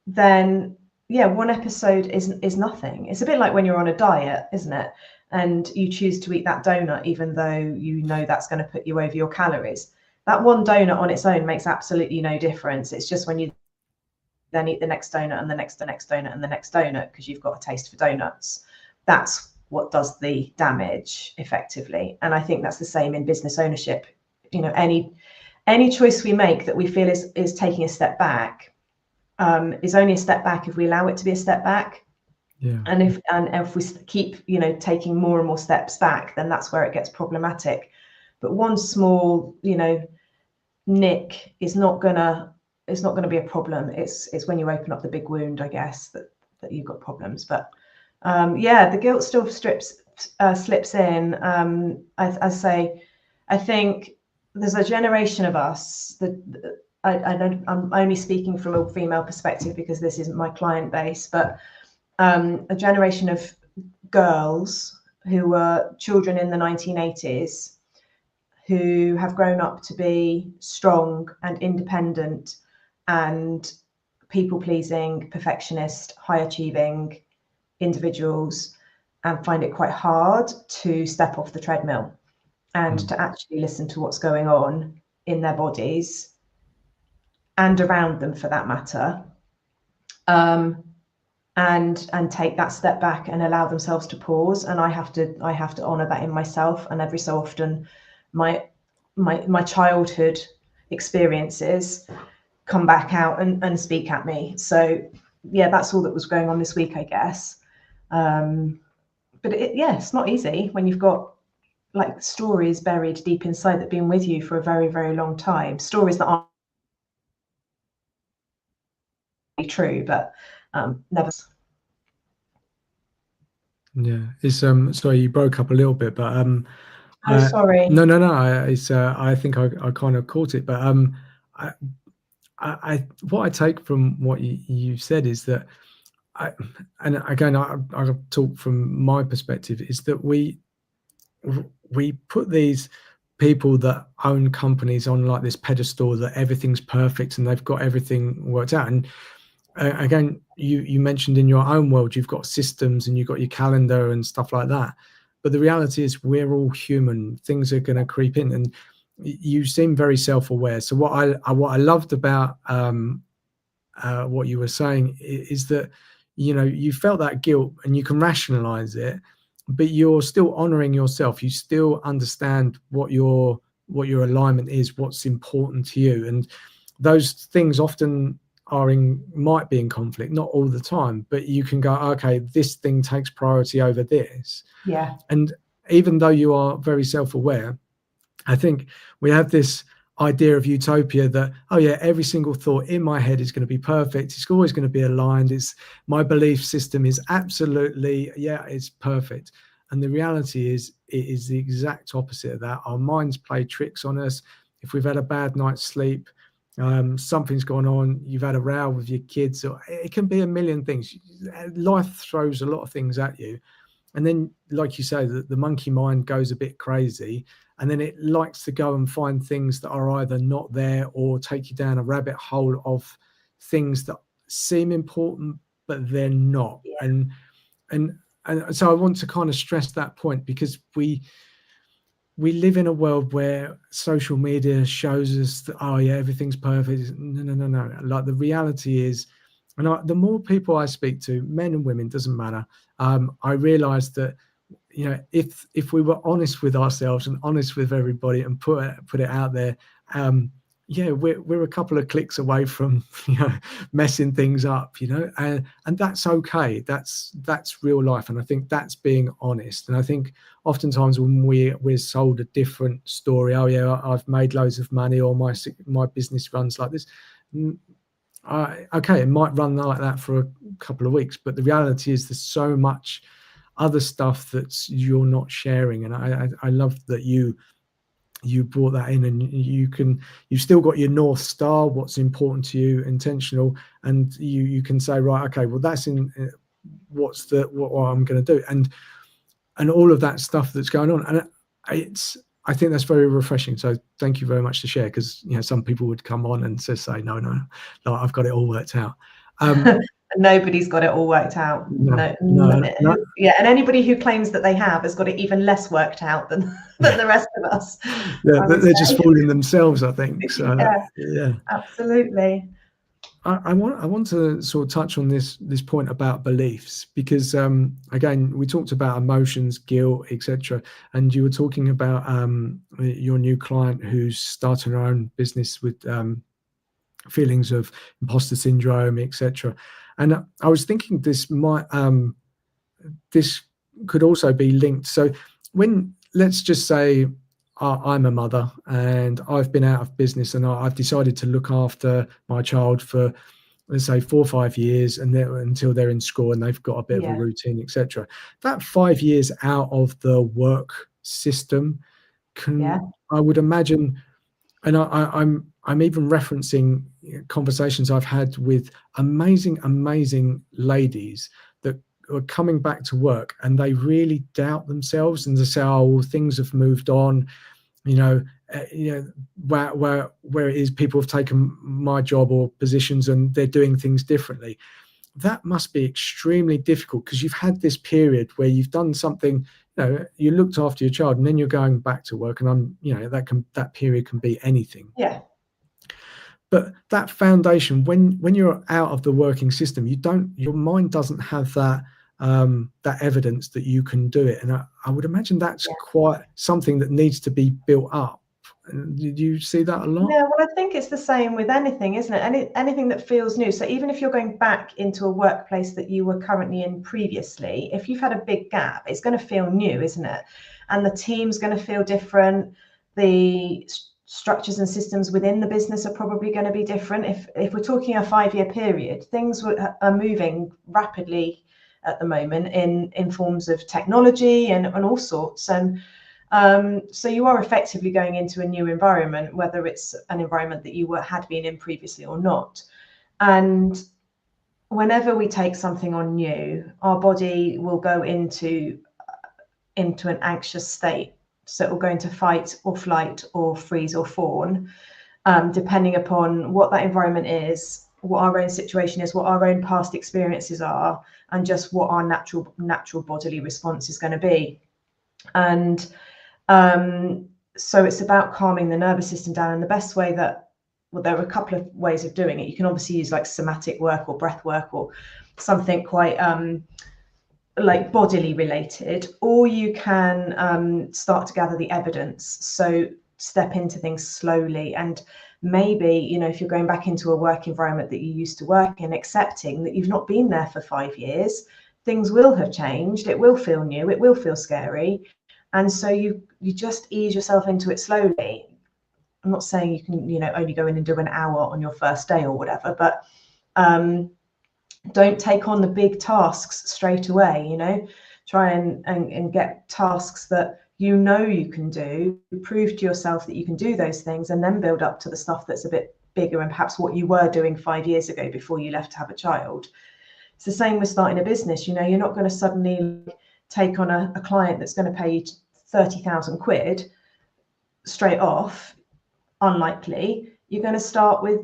then one episode is nothing. It's a bit like when you're on a diet, isn't it? And you choose to eat that donut even though that's going to put you over your calories. That one donut on its own makes absolutely no difference. It's just when you then eat the next donut and the next donut and the next donut, because you've got a taste for donuts, that's what does the damage effectively. And I think that's the same in business ownership. Any choice we make that we feel is taking a step back is only a step back if we allow it to be a step back. Yeah. And if we keep taking more and more steps back, then that's where it gets problematic. But one small nick is not gonna be a problem. It's when you open up the big wound, I guess, that you've got problems. But the guilt still slips in. I say, I think there's a generation of us that I'm only speaking from a female perspective because this isn't my client base, but a generation of girls who were children in the 1980s who have grown up to be strong and independent and people-pleasing, perfectionist, high-achieving individuals, and find it quite hard to step off the treadmill and to actually listen to what's going on in their bodies and around them, for that matter, and take that step back and allow themselves to pause. And I have to honor that in myself. And every so often, my childhood experiences come back out and speak at me. So that's all that was going on this week, I guess. But it's not easy when you've got like stories buried deep inside that have been with you for a very, very long time. Stories that aren't true, but never. Yeah, it's sorry, you broke up a little bit, but sorry. No, it's I think I kind of caught it, but I what I take from what you said is that and again I'll talk from my perspective, is that we put these people that own companies on like this pedestal that everything's perfect and they've got everything worked out. And again, you mentioned in your own world you've got systems and you've got your calendar and stuff like that, but the reality is we're all human. Things are going to creep in, and you seem very self-aware. So what I loved about what you were saying is that you felt that guilt and you can rationalize it, but you're still honoring yourself. You still understand what your alignment is, what's important to you, and those things often might be in conflict, not all the time, but you can go, okay, this thing takes priority over this. Yeah. And even though you are very self-aware, I think we have this idea of utopia that, every single thought in my head is going to be perfect. It's always going to be aligned. My belief system is absolutely, it's perfect. And the reality is, it is the exact opposite of that. Our minds play tricks on us. If we've had a bad night's sleep, something's gone on, you've had a row with your kids, or it can be a million things. Life throws a lot of things at you. And then, like you say, the monkey mind goes a bit crazy, and then it likes to go and find things that are either not there or take you down a rabbit hole of things that seem important, but they're not. Yeah. And so I want to kind of stress that point, because we live in a world where social media shows us that, oh yeah, everything's perfect. No. Like, the reality is, and the more people I speak to, men and women, doesn't matter, I realize that, you know, if we were honest with ourselves and honest with everybody and put it out there, yeah, we're a couple of clicks away from, you know, messing things up, you know, and that's okay. That's real life, and I think that's being honest. And I think oftentimes when we're sold a different story, oh yeah, I've made loads of money, or my business runs like this. Okay, it might run like that for a couple of weeks, but the reality is there's so much other stuff that you're not sharing. And I love that you brought that in, and you've still got your North Star, what's important to you, intentional, and you can say, right, okay, well, that's in what I'm going to do, and all of that stuff that's going on. And I think that's very refreshing. So thank you very much to share, because, you know, some people would come on and just say, no, I've got it all worked out. Nobody's got it all worked out. No. Yeah, and anybody who claims that they have has got it even less worked out than the rest of us. Yeah, they're just fooling themselves, I think. So, yeah, absolutely. I want to sort of touch on this point about beliefs, because again, we talked about emotions, guilt, etc., and you were talking about your new client who's starting her own business with feelings of imposter syndrome, etc. And I was thinking this could also be linked. So when, let's just say, I'm a mother and I've been out of business, and I've decided to look after my child for, let's say, 4 or 5 years, and until they're in school and they've got a bit of a routine, etc. That 5 years out of the work system I would imagine, and I'm even referencing conversations I've had with amazing ladies that are coming back to work, and they really doubt themselves, and they say, oh, well, things have moved on, you know, where it is people have taken my job or positions and they're doing things differently. That must be extremely difficult, because you've had this period where you've done something, you know, you looked after your child, and then you're going back to work, and that period can be anything. Yeah. But that foundation, when you're out of the working system, your mind doesn't have that evidence that you can do it. And I would imagine that's quite something that needs to be built up. Did you see that a lot? Yeah, well, I think it's the same with anything, isn't it? Anything that feels new. So even if you're going back into a workplace that you were currently in previously, if you've had a big gap, it's going to feel new, isn't it? And the team's going to feel different. The structures and systems within the business are probably going to be different. If we're talking a 5-year period, things are moving rapidly at the moment in forms of technology and all sorts. And so you are effectively going into a new environment, whether it's an environment that you had been in previously or not. And whenever we take something on new, our body will go into an anxious state. So it will go into fight or flight or freeze or fawn, depending upon what that environment is, what our own situation is, what our own past experiences are, and just what our natural bodily response is going to be. And so it's about calming the nervous system down. And the best way there are a couple of ways of doing it. You can obviously use like somatic work or breath work or something quite like bodily related, or you can start to gather the evidence. So step into things slowly, and maybe, you know, if you're going back into a work environment that you used to work in, accepting that you've not been there for 5 years, things will have changed. It will feel new. It will feel scary. And so you just ease yourself into it slowly. I'm not saying you can, you know, only go in and do an hour on your first day or whatever, but don't take on the big tasks straight away, you know, try and get tasks that you know you can do, prove to yourself that you can do those things, and then build up to the stuff that's a bit bigger and perhaps what you were doing 5 years ago before you left to have a child. It's the same with starting a business. You know, you're not going to suddenly take on a client that's going to pay you 30,000 quid straight off. Unlikely. You're going to start with,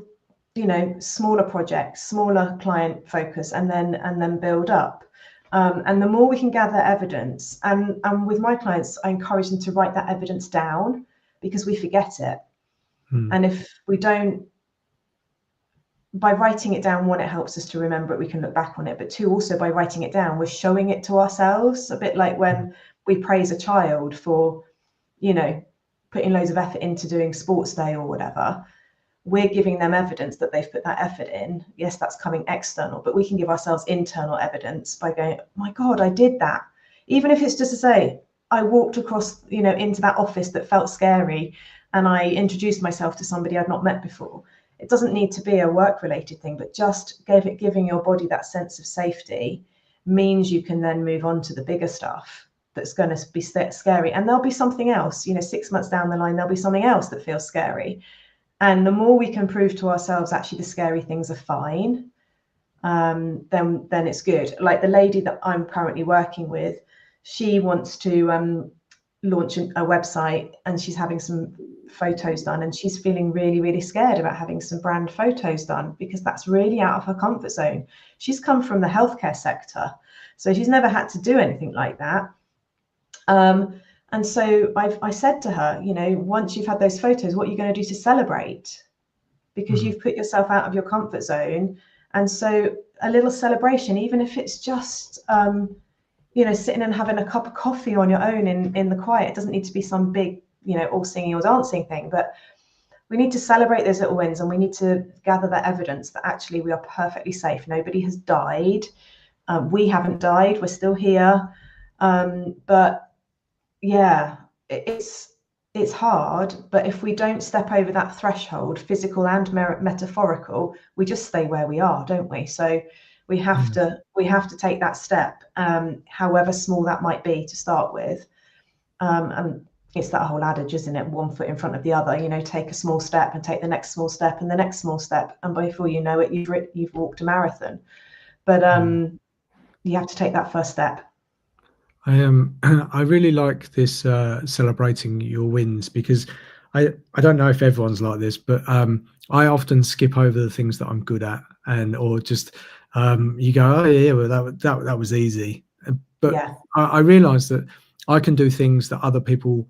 you know, smaller projects, smaller client focus, and then build up. And the more we can gather evidence, and with my clients, I encourage them to write that evidence down, because we forget it. And if we don't, by writing it down, one, it helps us to remember it, we can look back on it, but two, also by writing it down, we're showing it to ourselves, a bit like when we praise a child for, you know, putting loads of effort into doing sports day or whatever. We're giving them evidence that they've put that effort in. Yes, that's coming external, but we can give ourselves internal evidence by going, oh my God, I did that. Even if it's just to say, I walked across, you know, into that office that felt scary, and I introduced myself to somebody I'd not met before. It doesn't need to be a work-related thing, but just giving your body that sense of safety means you can then move on to the bigger stuff that's going to be scary. And there'll be something else, you know, 6 months down the line, there'll be something else that feels scary. And the more we can prove to ourselves actually the scary things are fine, then it's good. Like the lady that I'm currently working with, she wants to launch a website, and she's having some photos done, and she's feeling really, really scared about having some brand photos done, because that's really out of her comfort zone. She's come from the healthcare sector, so she's never had to do anything like that. And so I said to her, you know, once you've had those photos, what are you going to do to celebrate? Because you've put yourself out of your comfort zone. And so a little celebration, even if it's just, you know, sitting and having a cup of coffee on your own in the quiet. It doesn't need to be some big, you know, all singing or dancing thing, but we need to celebrate those little wins, and we need to gather that evidence that actually we are perfectly safe. Nobody has died. We haven't died. We're still here. But yeah, it's hard, but if we don't step over that threshold, physical and metaphorical, we just stay where we are, don't we? So we have to take that step, however small that might be to start with. And it's that whole adage, isn't it? 1 foot in front of the other. You know, take a small step and take the next small step and the next small step, and before you know it, you've walked a marathon. But you have to take that first step. I really like this celebrating your wins, because I don't know if everyone's like this, but I often skip over the things that I'm good at, or just you go, oh yeah, well that was easy. But yeah. I realize that I can do things that other people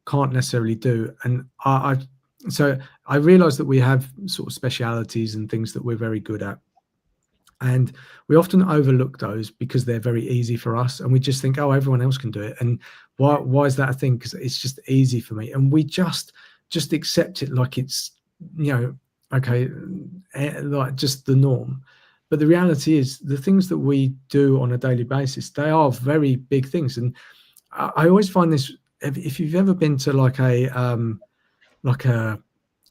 can't necessarily do, and so I realize that we have sort of specialities and things that we're very good at. And we often overlook those because they're very easy for us, and we just think, oh, everyone else can do it. And why is that a thing? Because it's just easy for me, and we just accept it like it's, you know, okay, like just the norm. But the reality is, the things that we do on a daily basis, they are very big things. And I always find this, if you've ever been to like a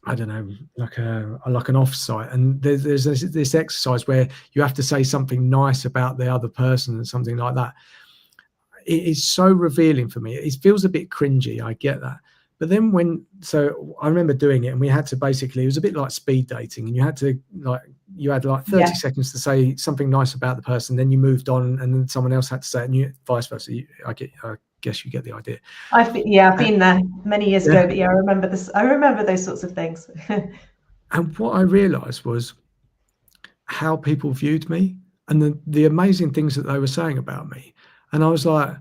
I don't know, like an offsite, and there's this exercise where you have to say something nice about the other person and something like that. It is so revealing for me. It feels a bit cringy, I get that. But then so I remember doing it, and we had to basically, it was a bit like speed dating, and you had 30 seconds to say something nice about the person, then you moved on, and then someone else had to say it, and you vice versa. I guess you get the idea. I've been there many years ago, but yeah, I remember this. I remember those sorts of things. And what I realized was how people viewed me, and the amazing things that they were saying about me. And I was like,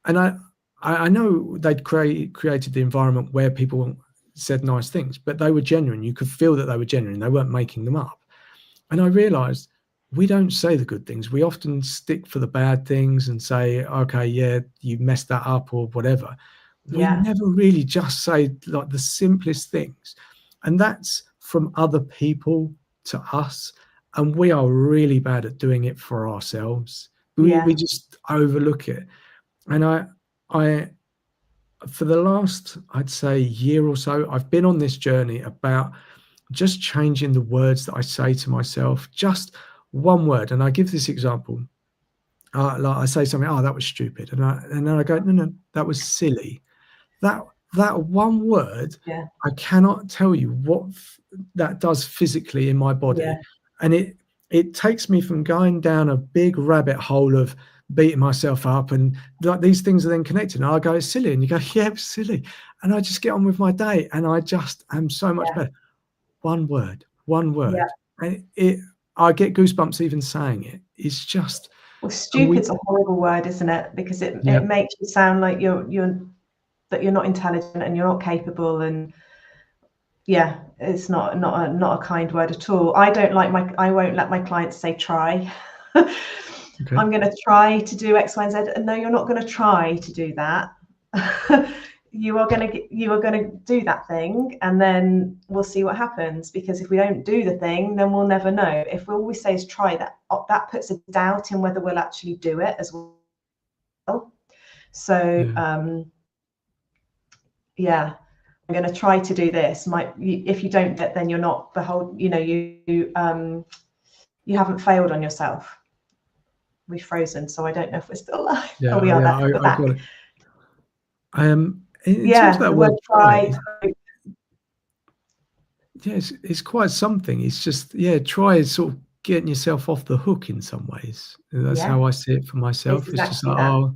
and I know they'd created the environment where people said nice things, but they were genuine. You could feel that they were genuine. They weren't making them up. And I realized, we don't say the good things. We often stick for the bad things and say, okay, yeah, you messed that up or whatever. Yeah. We never really just say like the simplest things. And that's from other people to us. And we are really bad at doing it for ourselves. We just overlook it. And I, for the last, I'd say, year or so, I've been on this journey about just changing the words that I say to myself, just one word. And I give this example. like I say something, oh, that was stupid, and then I go, no, that was silly. That one word, Yeah. I cannot tell you what that does physically in my body. Yeah. And it takes me from going down a big rabbit hole of beating myself up, and like these things are then connected. And I go, it's silly, and you go, yeah, it's silly, and I just get on with my day, and I just am so much better. One word, Yeah. and I get goosebumps even saying it. It's just, Well, stupid's a horrible word, isn't it? Because it makes you sound like you're not intelligent and you're not capable, and yeah, it's not a kind word at all. I won't let my clients say try. okay. I'm going to try to do X, Y, and Z. No, you're not going to try to do that. you are going to do that thing, and then we'll see what happens. Because if we don't do the thing, then we'll never know. If we always say is try, that puts a doubt in whether we'll actually do it as well. So yeah, I'm going to try to do this. If you don't get, then you're not you haven't failed on yourself. We've frozen, so I don't know if we're still alive. Yeah, we are. I back. got it. In terms of that word try, it's quite something. It's just, try is sort of getting yourself off the hook in some ways. That's how I see it for myself. It's just like, oh,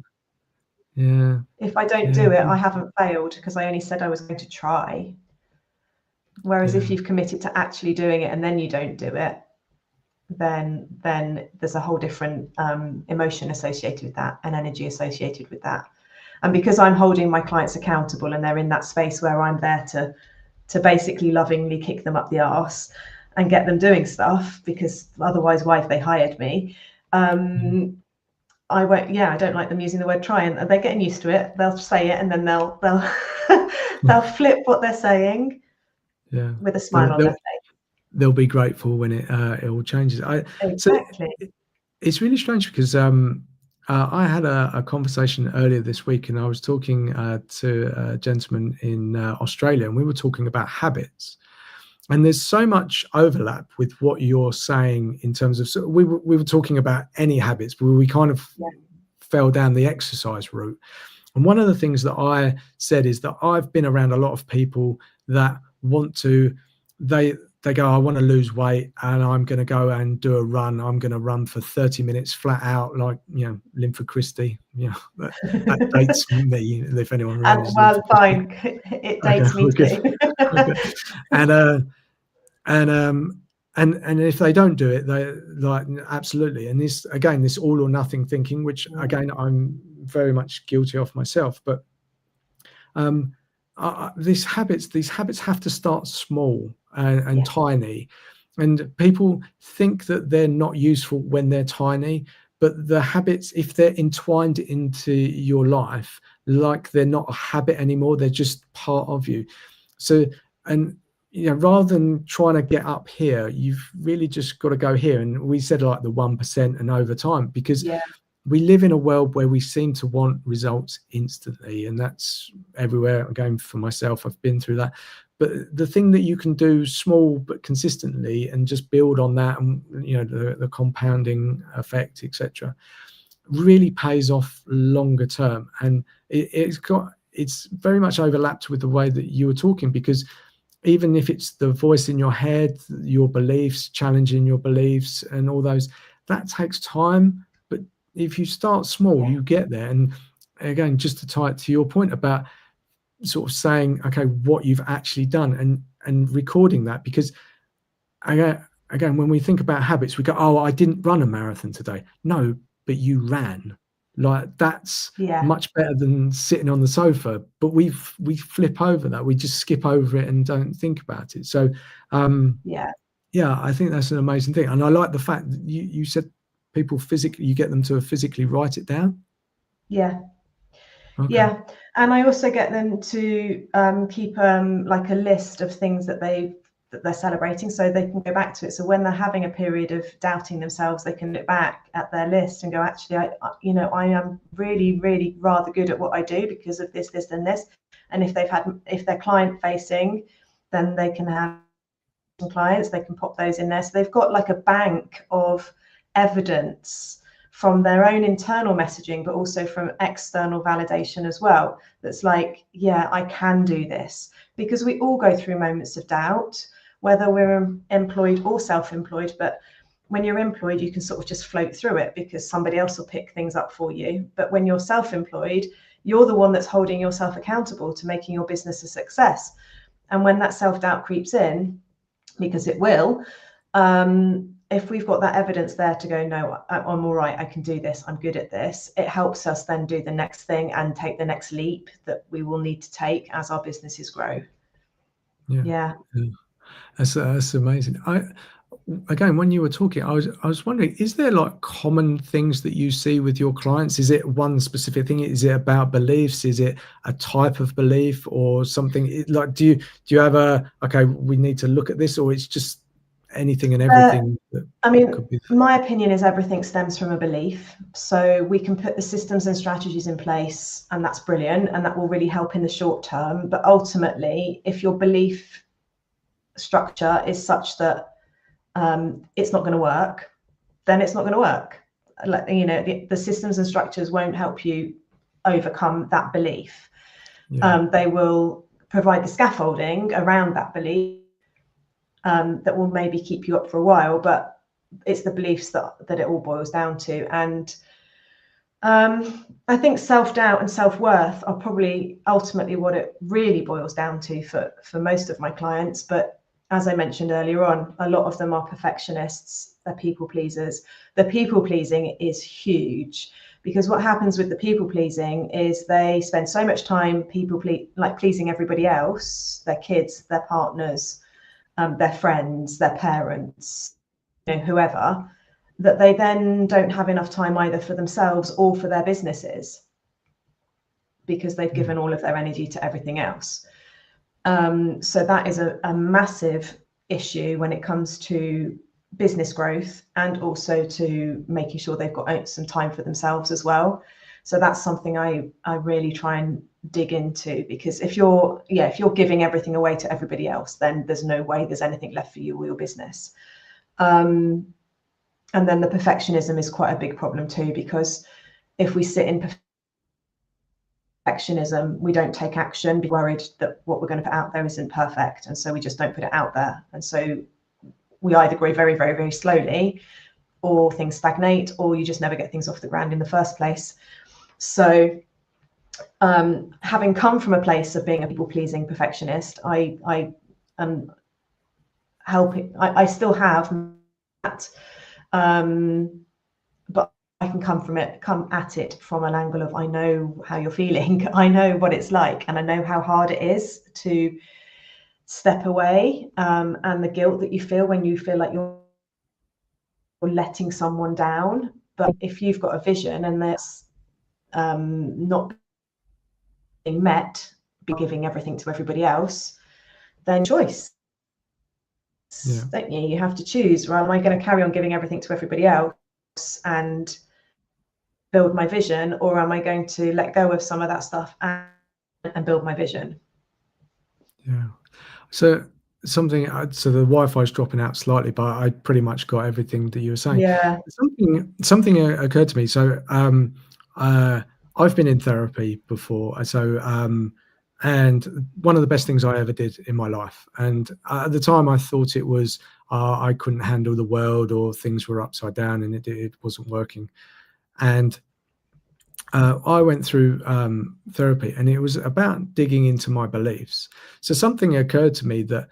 yeah. If I don't do it, I haven't failed, because I only said I was going to try. Whereas if you've committed to actually doing it and then you don't do it, then there's a whole different emotion associated with that and energy associated with that. And because I'm holding my clients accountable and they're in that space where I'm there to basically lovingly kick them up the arse and get them doing stuff, because otherwise why have they hired me? I won't. I don't like them using the word try, and they're getting used to it. They'll say it, and then they'll they'll flip what they're saying with a smile on their face. They'll be grateful when it all changes. Exactly. So it's really strange, because I had a conversation earlier this week, and I was talking to a gentleman in Australia, and we were talking about habits. And there's so much overlap with what you're saying in terms of, so we were talking about any habits, but we kind of fell down the exercise route. And one of the things that I said is that I've been around a lot of people that want to, they go, I want to lose weight, and I'm going to go and do a run. I'm going to run for 30 minutes flat out, like, Linford Christie. That dates me, if anyone remembers. Well, fine. It dates me too. And if they don't do it, they like, absolutely. And this all or nothing thinking, which again, I'm very much guilty of myself. But these habits have to start small and tiny, and people think that they're not useful when they're tiny, but the habits, if they're entwined into your life, like, they're not a habit anymore, they're just part of you. So, and rather than trying to get up here, you've really just got to go here. And we said like the 1% and over time, because we live in a world where we seem to want results instantly, and that's everywhere. Again, for myself, I've been through that. But the thing that you can do small but consistently and just build on that, and the compounding effect, etc., really pays off longer term. And it's very much overlapped with the way that you were talking, because even if it's the voice in your head, your beliefs, challenging your beliefs and all those, that takes time. But if you start small, you get there. And again, just to tie it to your point about sort of saying, okay, what you've actually done, and recording that, because again, when we think about habits, we go, oh, I didn't run a marathon today. No, but you ran. Like, that's much better than sitting on the sofa. But we flip over that. We just skip over it and don't think about it. So I think that's an amazing thing. And I like the fact that you said people physically, you get them to physically write it down. Okay. And I also get them to keep like a list of things that they're celebrating, so they can go back to it. So when they're having a period of doubting themselves, they can look back at their list and go, actually, I am really, really rather good at what I do because of this, this, and this. And if they're client facing, then they can have some clients, they can pop those in there. So they've got like a bank of evidence from their own internal messaging, but also from external validation as well. That's like, yeah, I can do this. Because we all go through moments of doubt, whether we're employed or self-employed. But when you're employed, you can sort of just float through it because somebody else will pick things up for you. But when you're self-employed, you're the one that's holding yourself accountable to making your business a success. And when that self-doubt creeps in, because it will, if we've got that evidence there to go, no, I'm all right, I can do this, I'm good at this, it helps us then do the next thing and take the next leap that we will need to take as our businesses grow. Yeah. That's amazing. Again, when you were talking, I was wondering, is there like common things that you see with your clients? Is it one specific thing? Is it about beliefs? Is it a type of belief or something? Like, do you have okay, we need to look at this, or it's just anything and everything? I mean, my opinion is everything stems from a belief. So we can put the systems and strategies in place, and that's brilliant, and that will really help in the short term. But ultimately, if your belief structure is such that it's not going to work, then it's not going to work. Like, you know, the systems and structures won't help you overcome that belief. They will provide the scaffolding around that belief that will maybe keep you up for a while, but it's the beliefs that it all boils down to. And I think self-doubt and self-worth are probably ultimately what it really boils down to for most of my clients. But as I mentioned earlier on, a lot of them are perfectionists, they're people pleasers. The people pleasing is huge, because what happens with the people pleasing is they spend so much time pleasing everybody else, their kids, their partners, their friends, their parents, you know, whoever, that they then don't have enough time either for themselves or for their businesses, because they've given all of their energy to everything else. So that is a massive issue when it comes to business growth, and also to making sure they've got some time for themselves as well. So that's something I really try and dig into, because if you're giving everything away to everybody else, then there's no way there's anything left for you or your business. And then the perfectionism is quite a big problem too, because if we sit in perfectionism, we don't take action, be worried that what we're going to put out there isn't perfect, and so we just don't put it out there. And so we either grow very, very, very slowly, or things stagnate, or you just never get things off the ground in the first place. So having come from a place of being a people-pleasing perfectionist, I am helping. I still have that, but I can come at it from an angle of, I know how you're feeling, I know what it's like, and I know how hard it is to step away, and the guilt that you feel when you feel like you're letting someone down. But if you've got a vision and that's not being met, be giving everything to everybody else, then choice, don't you? You have to choose. Well, am I going to carry on giving everything to everybody else and build my vision, or am I going to let go of some of that stuff and build my vision? Yeah. So so the Wi-Fi is dropping out slightly, but I pretty much got everything that you were saying. Yeah. Something occurred to me. So I've been in therapy before. So and one of the best things I ever did in my life. And at the time, I thought it was I couldn't handle the world, or things were upside down, and it wasn't working. And I went through therapy, and it was about digging into my beliefs. So something occurred to me that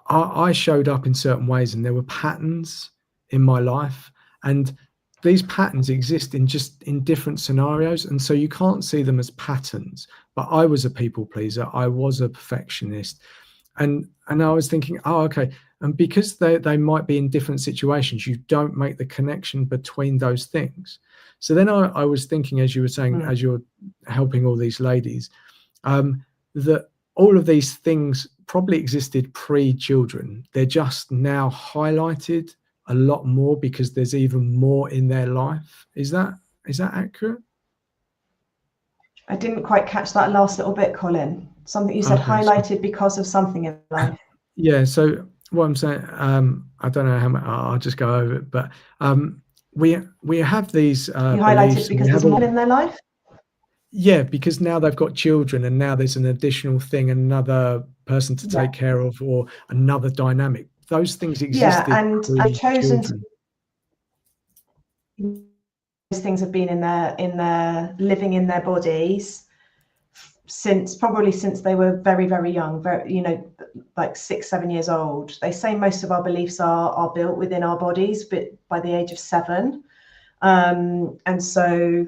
I showed up in certain ways, and there were patterns in my life, and these patterns exist in different scenarios, and so you can't see them as patterns. But I was a people pleaser, I was a perfectionist, and I was thinking, oh, okay. And because they might be in different situations, you don't make the connection between those things. So then I was thinking, as you were saying, as you're helping all these ladies, that all of these things probably existed pre-children. They're just now highlighted a lot more because there's even more in their life. Is that accurate? I didn't quite catch that last little bit, Colin. Something you said, highlighted because of something in life. Yeah. So what I'm saying, I don't know how much, I'll just go over it, but we have these You highlighted beliefs, and we because have there's more in their life. yeah, because now they've got children, and now there's an additional thing, another person to Yeah, take care of, or another dynamic. Those things yeah, existed and I've chosen to. pre-children. Those things have been in their living in their bodies probably since they were very, very young, very, like 6-7 years old. They say most of our beliefs are built within our bodies, but by the age of 7. And so,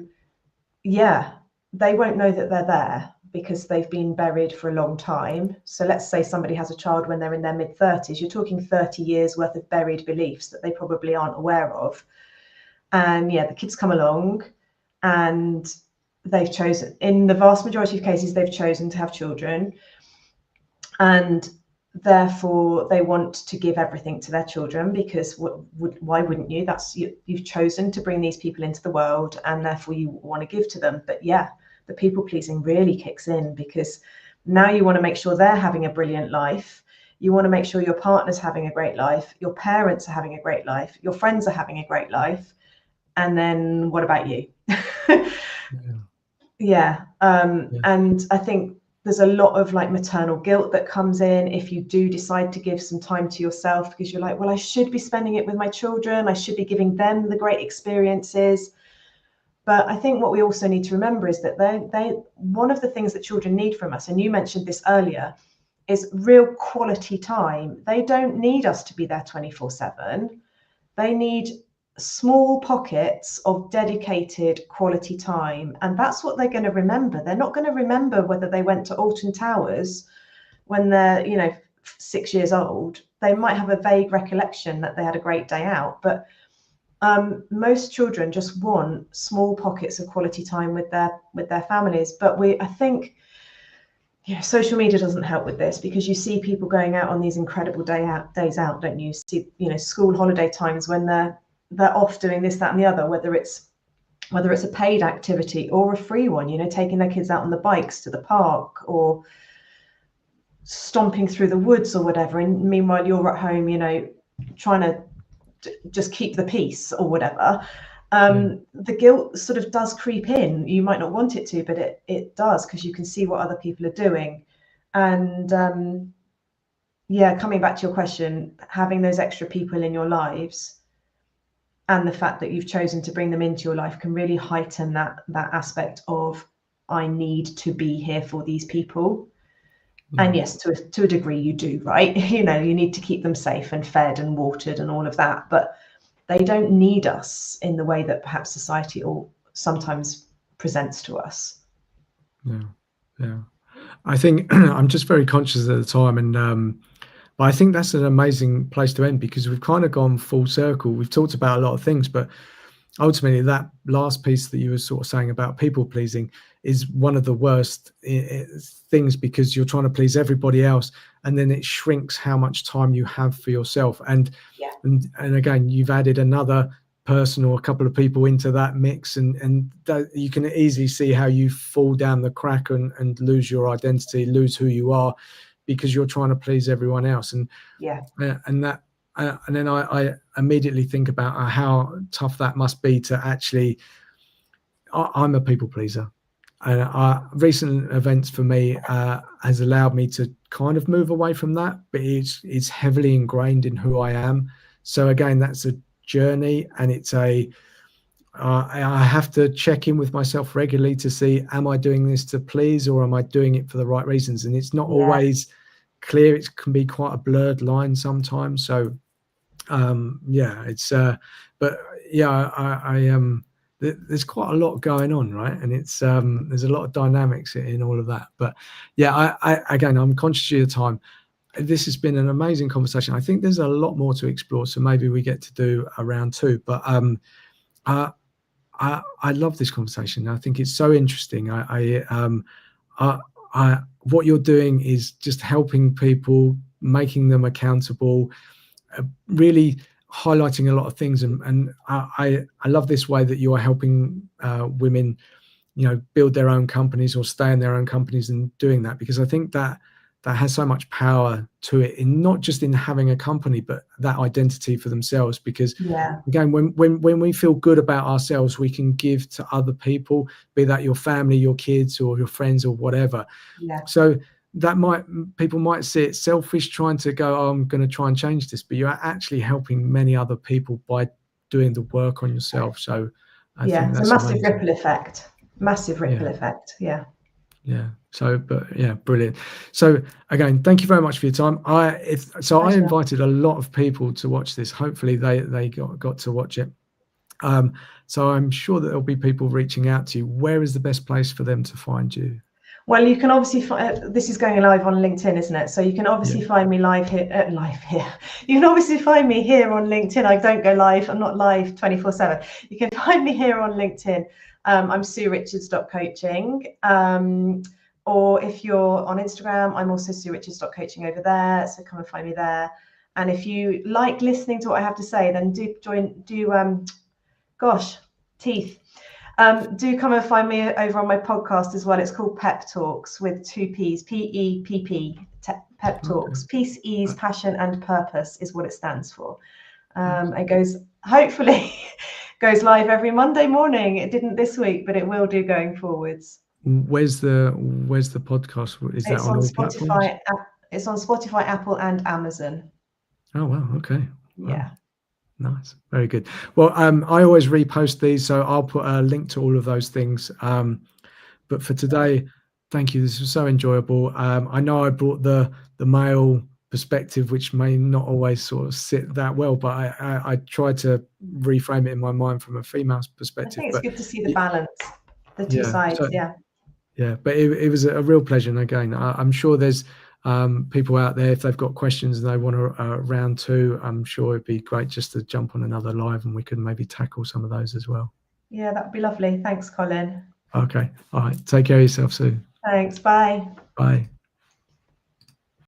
yeah, they won't know that they're there because they've been buried for a long time. So let's say somebody has a child when they're in their mid-30s, you're talking 30 years worth of buried beliefs that they probably aren't aware of. And yeah, the kids come along and they've chosen, in the vast majority of cases, they've chosen to have children. And therefore they want to give everything to their children, because why wouldn't you? You've chosen to bring these people into the world, and therefore you want to give to them. But yeah, the people pleasing really kicks in, because now you want to make sure they're having a brilliant life. You want to make sure your partner's having a great life, your parents are having a great life, your friends are having a great life. And then what about you? Yeah. And I think there's a lot of like maternal guilt that comes in if you do decide to give some time to yourself, because you're like, well, I should be spending it with my children. I should be giving them the great experiences. But I think what we also need to remember is that one of the things that children need from us, and you mentioned this earlier, is real quality time. They don't need us to be there 24/7. They need small pockets of dedicated quality time, and that's what they're going to remember. They're not going to remember whether they went to Alton Towers when they're 6 years old. They might have a vague recollection that they had a great day out, but most children just want small pockets of quality time with their families. But I think social media doesn't help with this, because you see people going out on these incredible days out, don't you? See, school holiday times when they're off doing this, that, and the other, whether it's a paid activity or a free one, taking their kids out on the bikes to the park, or stomping through the woods or whatever. And meanwhile, you're at home, trying to just keep the peace or whatever. The guilt sort of does creep in. You might not want it to, but it does, because you can see what other people are doing. And coming back to your question, having those extra people in your lives, and the fact that you've chosen to bring them into your life, can really heighten that aspect of, I need to be here for these people. And yes, to a degree you do, right? You need to keep them safe and fed and watered and all of that, but they don't need us in the way that perhaps society or sometimes presents to us. Yeah. I think I'm just very conscious at the time, and but I think that's an amazing place to end, because we've kind of gone full circle. We've talked about a lot of things, but ultimately that last piece that you were sort of saying about people pleasing is one of the worst things, because you're trying to please everybody else, and then it shrinks how much time you have for yourself. And again, you've added another person or a couple of people into that mix, and that, you can easily see how you fall down the crack and lose your identity, lose who you are, because you're trying to please everyone else. And and then I immediately think about how tough that must be to actually. I'm a people pleaser, and recent events for me has allowed me to kind of move away from that, but it's heavily ingrained in who I am. So again, that's a journey, and it's I have to check in with myself regularly to see, am I doing this to please, or am I doing it for the right reasons? And it's not always clear. It can be quite a blurred line sometimes. So it's but I there's quite a lot going on, right? And it's there's a lot of dynamics in all of that. But again, I'm conscious of your time. This has been an amazing conversation. I think there's a lot more to explore, so maybe we get to do a round 2. But I love this conversation. I think it's so interesting. What you're doing is just helping people, making them accountable, really highlighting a lot of things. And I love this way that you are helping women, build their own companies or stay in their own companies and doing that, because I think that that has so much power to it, in not just in having a company, but that identity for themselves. Because again, when we feel good about ourselves, we can give to other people, be that your family, your kids, or your friends, or whatever. So that people might see it selfish, trying to go, oh, I'm going to try and change this, but you're actually helping many other people by doing the work on yourself. So I think that's it's a massive amazing. ripple effect. Massive ripple effect. Yeah. So, but brilliant. So again, thank you very much for your time. I invited a lot of people to watch this. Hopefully they got to watch it. So I'm sure that there'll be people reaching out to you. Where is the best place for them to find you? Well, you can obviously this is going live on LinkedIn, isn't it? So you can obviously find me live here. You can obviously find me here on LinkedIn. I don't go live. I'm not live 24/7. You can find me here on LinkedIn. I'm SueRichards.coaching. Or if you're on Instagram, I'm also SueRichards.coaching over there. So come and find me there. And if you like listening to what I have to say, then do come and find me over on my podcast as well. It's called Pep Talks with 2 P's, P-E-P-P, Pep Talks. Peace, ease, passion, and purpose is what it stands for. It hopefully goes live every Monday morning. It didn't this week, but it will do going forwards. Where's the podcast? Is that on all Spotify? Platforms? It's on Spotify, Apple, and Amazon. Oh wow! Okay. Yeah. Nice, very good. Well, I always repost these, so I'll put a link to all of those things. But for today, thank you. This was so enjoyable. I know I brought the male perspective, which may not always sort of sit that well, but I tried to reframe it in my mind from a female's perspective. I think it's good to see the balance, the two sides. Yeah, but it was a real pleasure. And again, I'm sure there's people out there, if they've got questions and they want a round two, I'm sure it'd be great just to jump on another live and we could maybe tackle some of those as well. Yeah, that'd be lovely. Thanks, Colin. Okay. All right. Take care of yourself, Sue. Thanks. Bye. Bye.